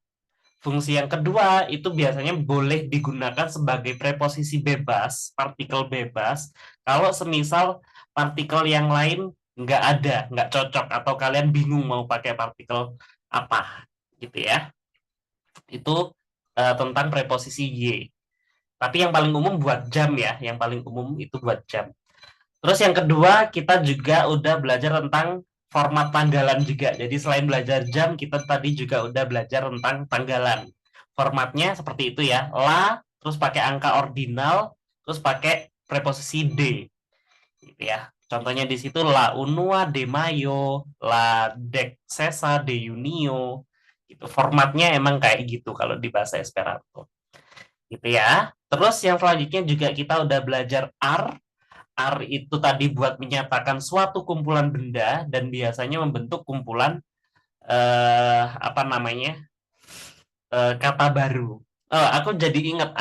[SPEAKER 1] Fungsi yang kedua itu biasanya boleh digunakan sebagai preposisi bebas, partikel bebas, kalau semisal partikel yang lain nggak ada, nggak cocok, atau kalian bingung mau pakai partikel apa, gitu ya. Itu tentang preposisi Y. Tapi yang paling umum buat jam ya, yang paling umum itu buat jam. Terus yang kedua, kita juga udah belajar tentang format tanggalan juga. Jadi selain belajar jam, kita tadi juga udah belajar tentang tanggalan. Formatnya seperti itu ya. La, terus pakai angka ordinal, terus pakai preposisi de. Gitu ya. Contohnya di situ la unua de mayo, la dexesa de junio. Gitu. Formatnya emang kayak gitu kalau di bahasa Esperanto. Gitu ya. Terus yang selanjutnya juga kita udah belajar ar. Ar itu tadi buat menyatakan suatu kumpulan benda dan biasanya membentuk kumpulan kata baru. Aku jadi ingat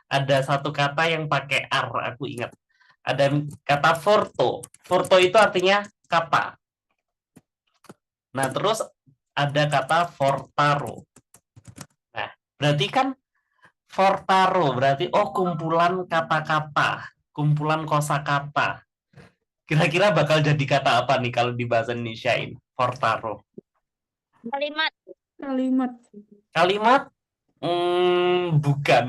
[SPEAKER 1] ada satu kata yang pakai ar, aku ingat. Ada kata forto. Forto itu artinya kata. Nah, terus ada kata fortaro. Nah, berarti kan fortaro berarti kumpulan kata-kata. Kumpulan kosakata. Kira-kira bakal jadi kata apa nih kalau di bahasa Indonesiain? Fortaro.
[SPEAKER 5] Kalimat.
[SPEAKER 1] Kalimat? Bukan.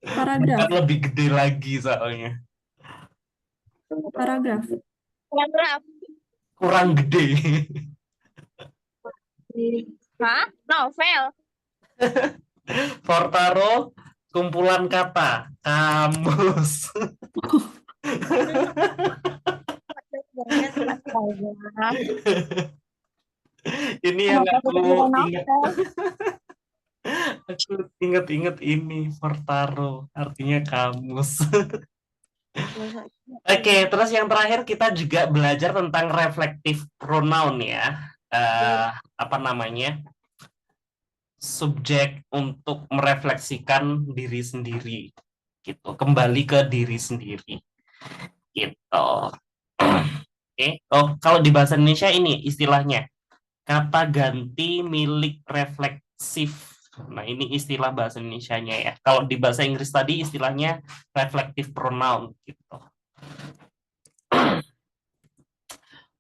[SPEAKER 3] Paragraf.
[SPEAKER 1] Bukan, lebih gede lagi soalnya.
[SPEAKER 3] Paragraf.
[SPEAKER 5] Paragraf.
[SPEAKER 1] Kurang gede.
[SPEAKER 5] Hah? Novel.
[SPEAKER 1] Fortaro, kumpulan kata. Kamus. Ini yang aku ingat. Aku inget-inget ini, Fortaro, artinya kamus. Oke, terus yang terakhir kita juga belajar tentang reflective pronoun ya. Subjek untuk merefleksikan diri sendiri. Gitu, kembali ke diri sendiri. Gitu. Oke. Kalau di bahasa Indonesia ini istilahnya kata ganti milik refleksif. Nah, ini istilah bahasa Indonesianya ya. Kalau di bahasa Inggris tadi istilahnya reflective pronoun gitu.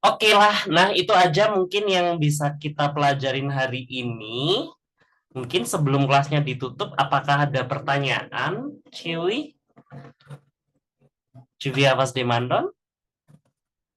[SPEAKER 1] Oke lah, nah itu aja mungkin yang bisa kita pelajarin hari ini. Mungkin sebelum kelasnya ditutup, apakah ada pertanyaan, Ciwi? Ciwi Awas Demandon?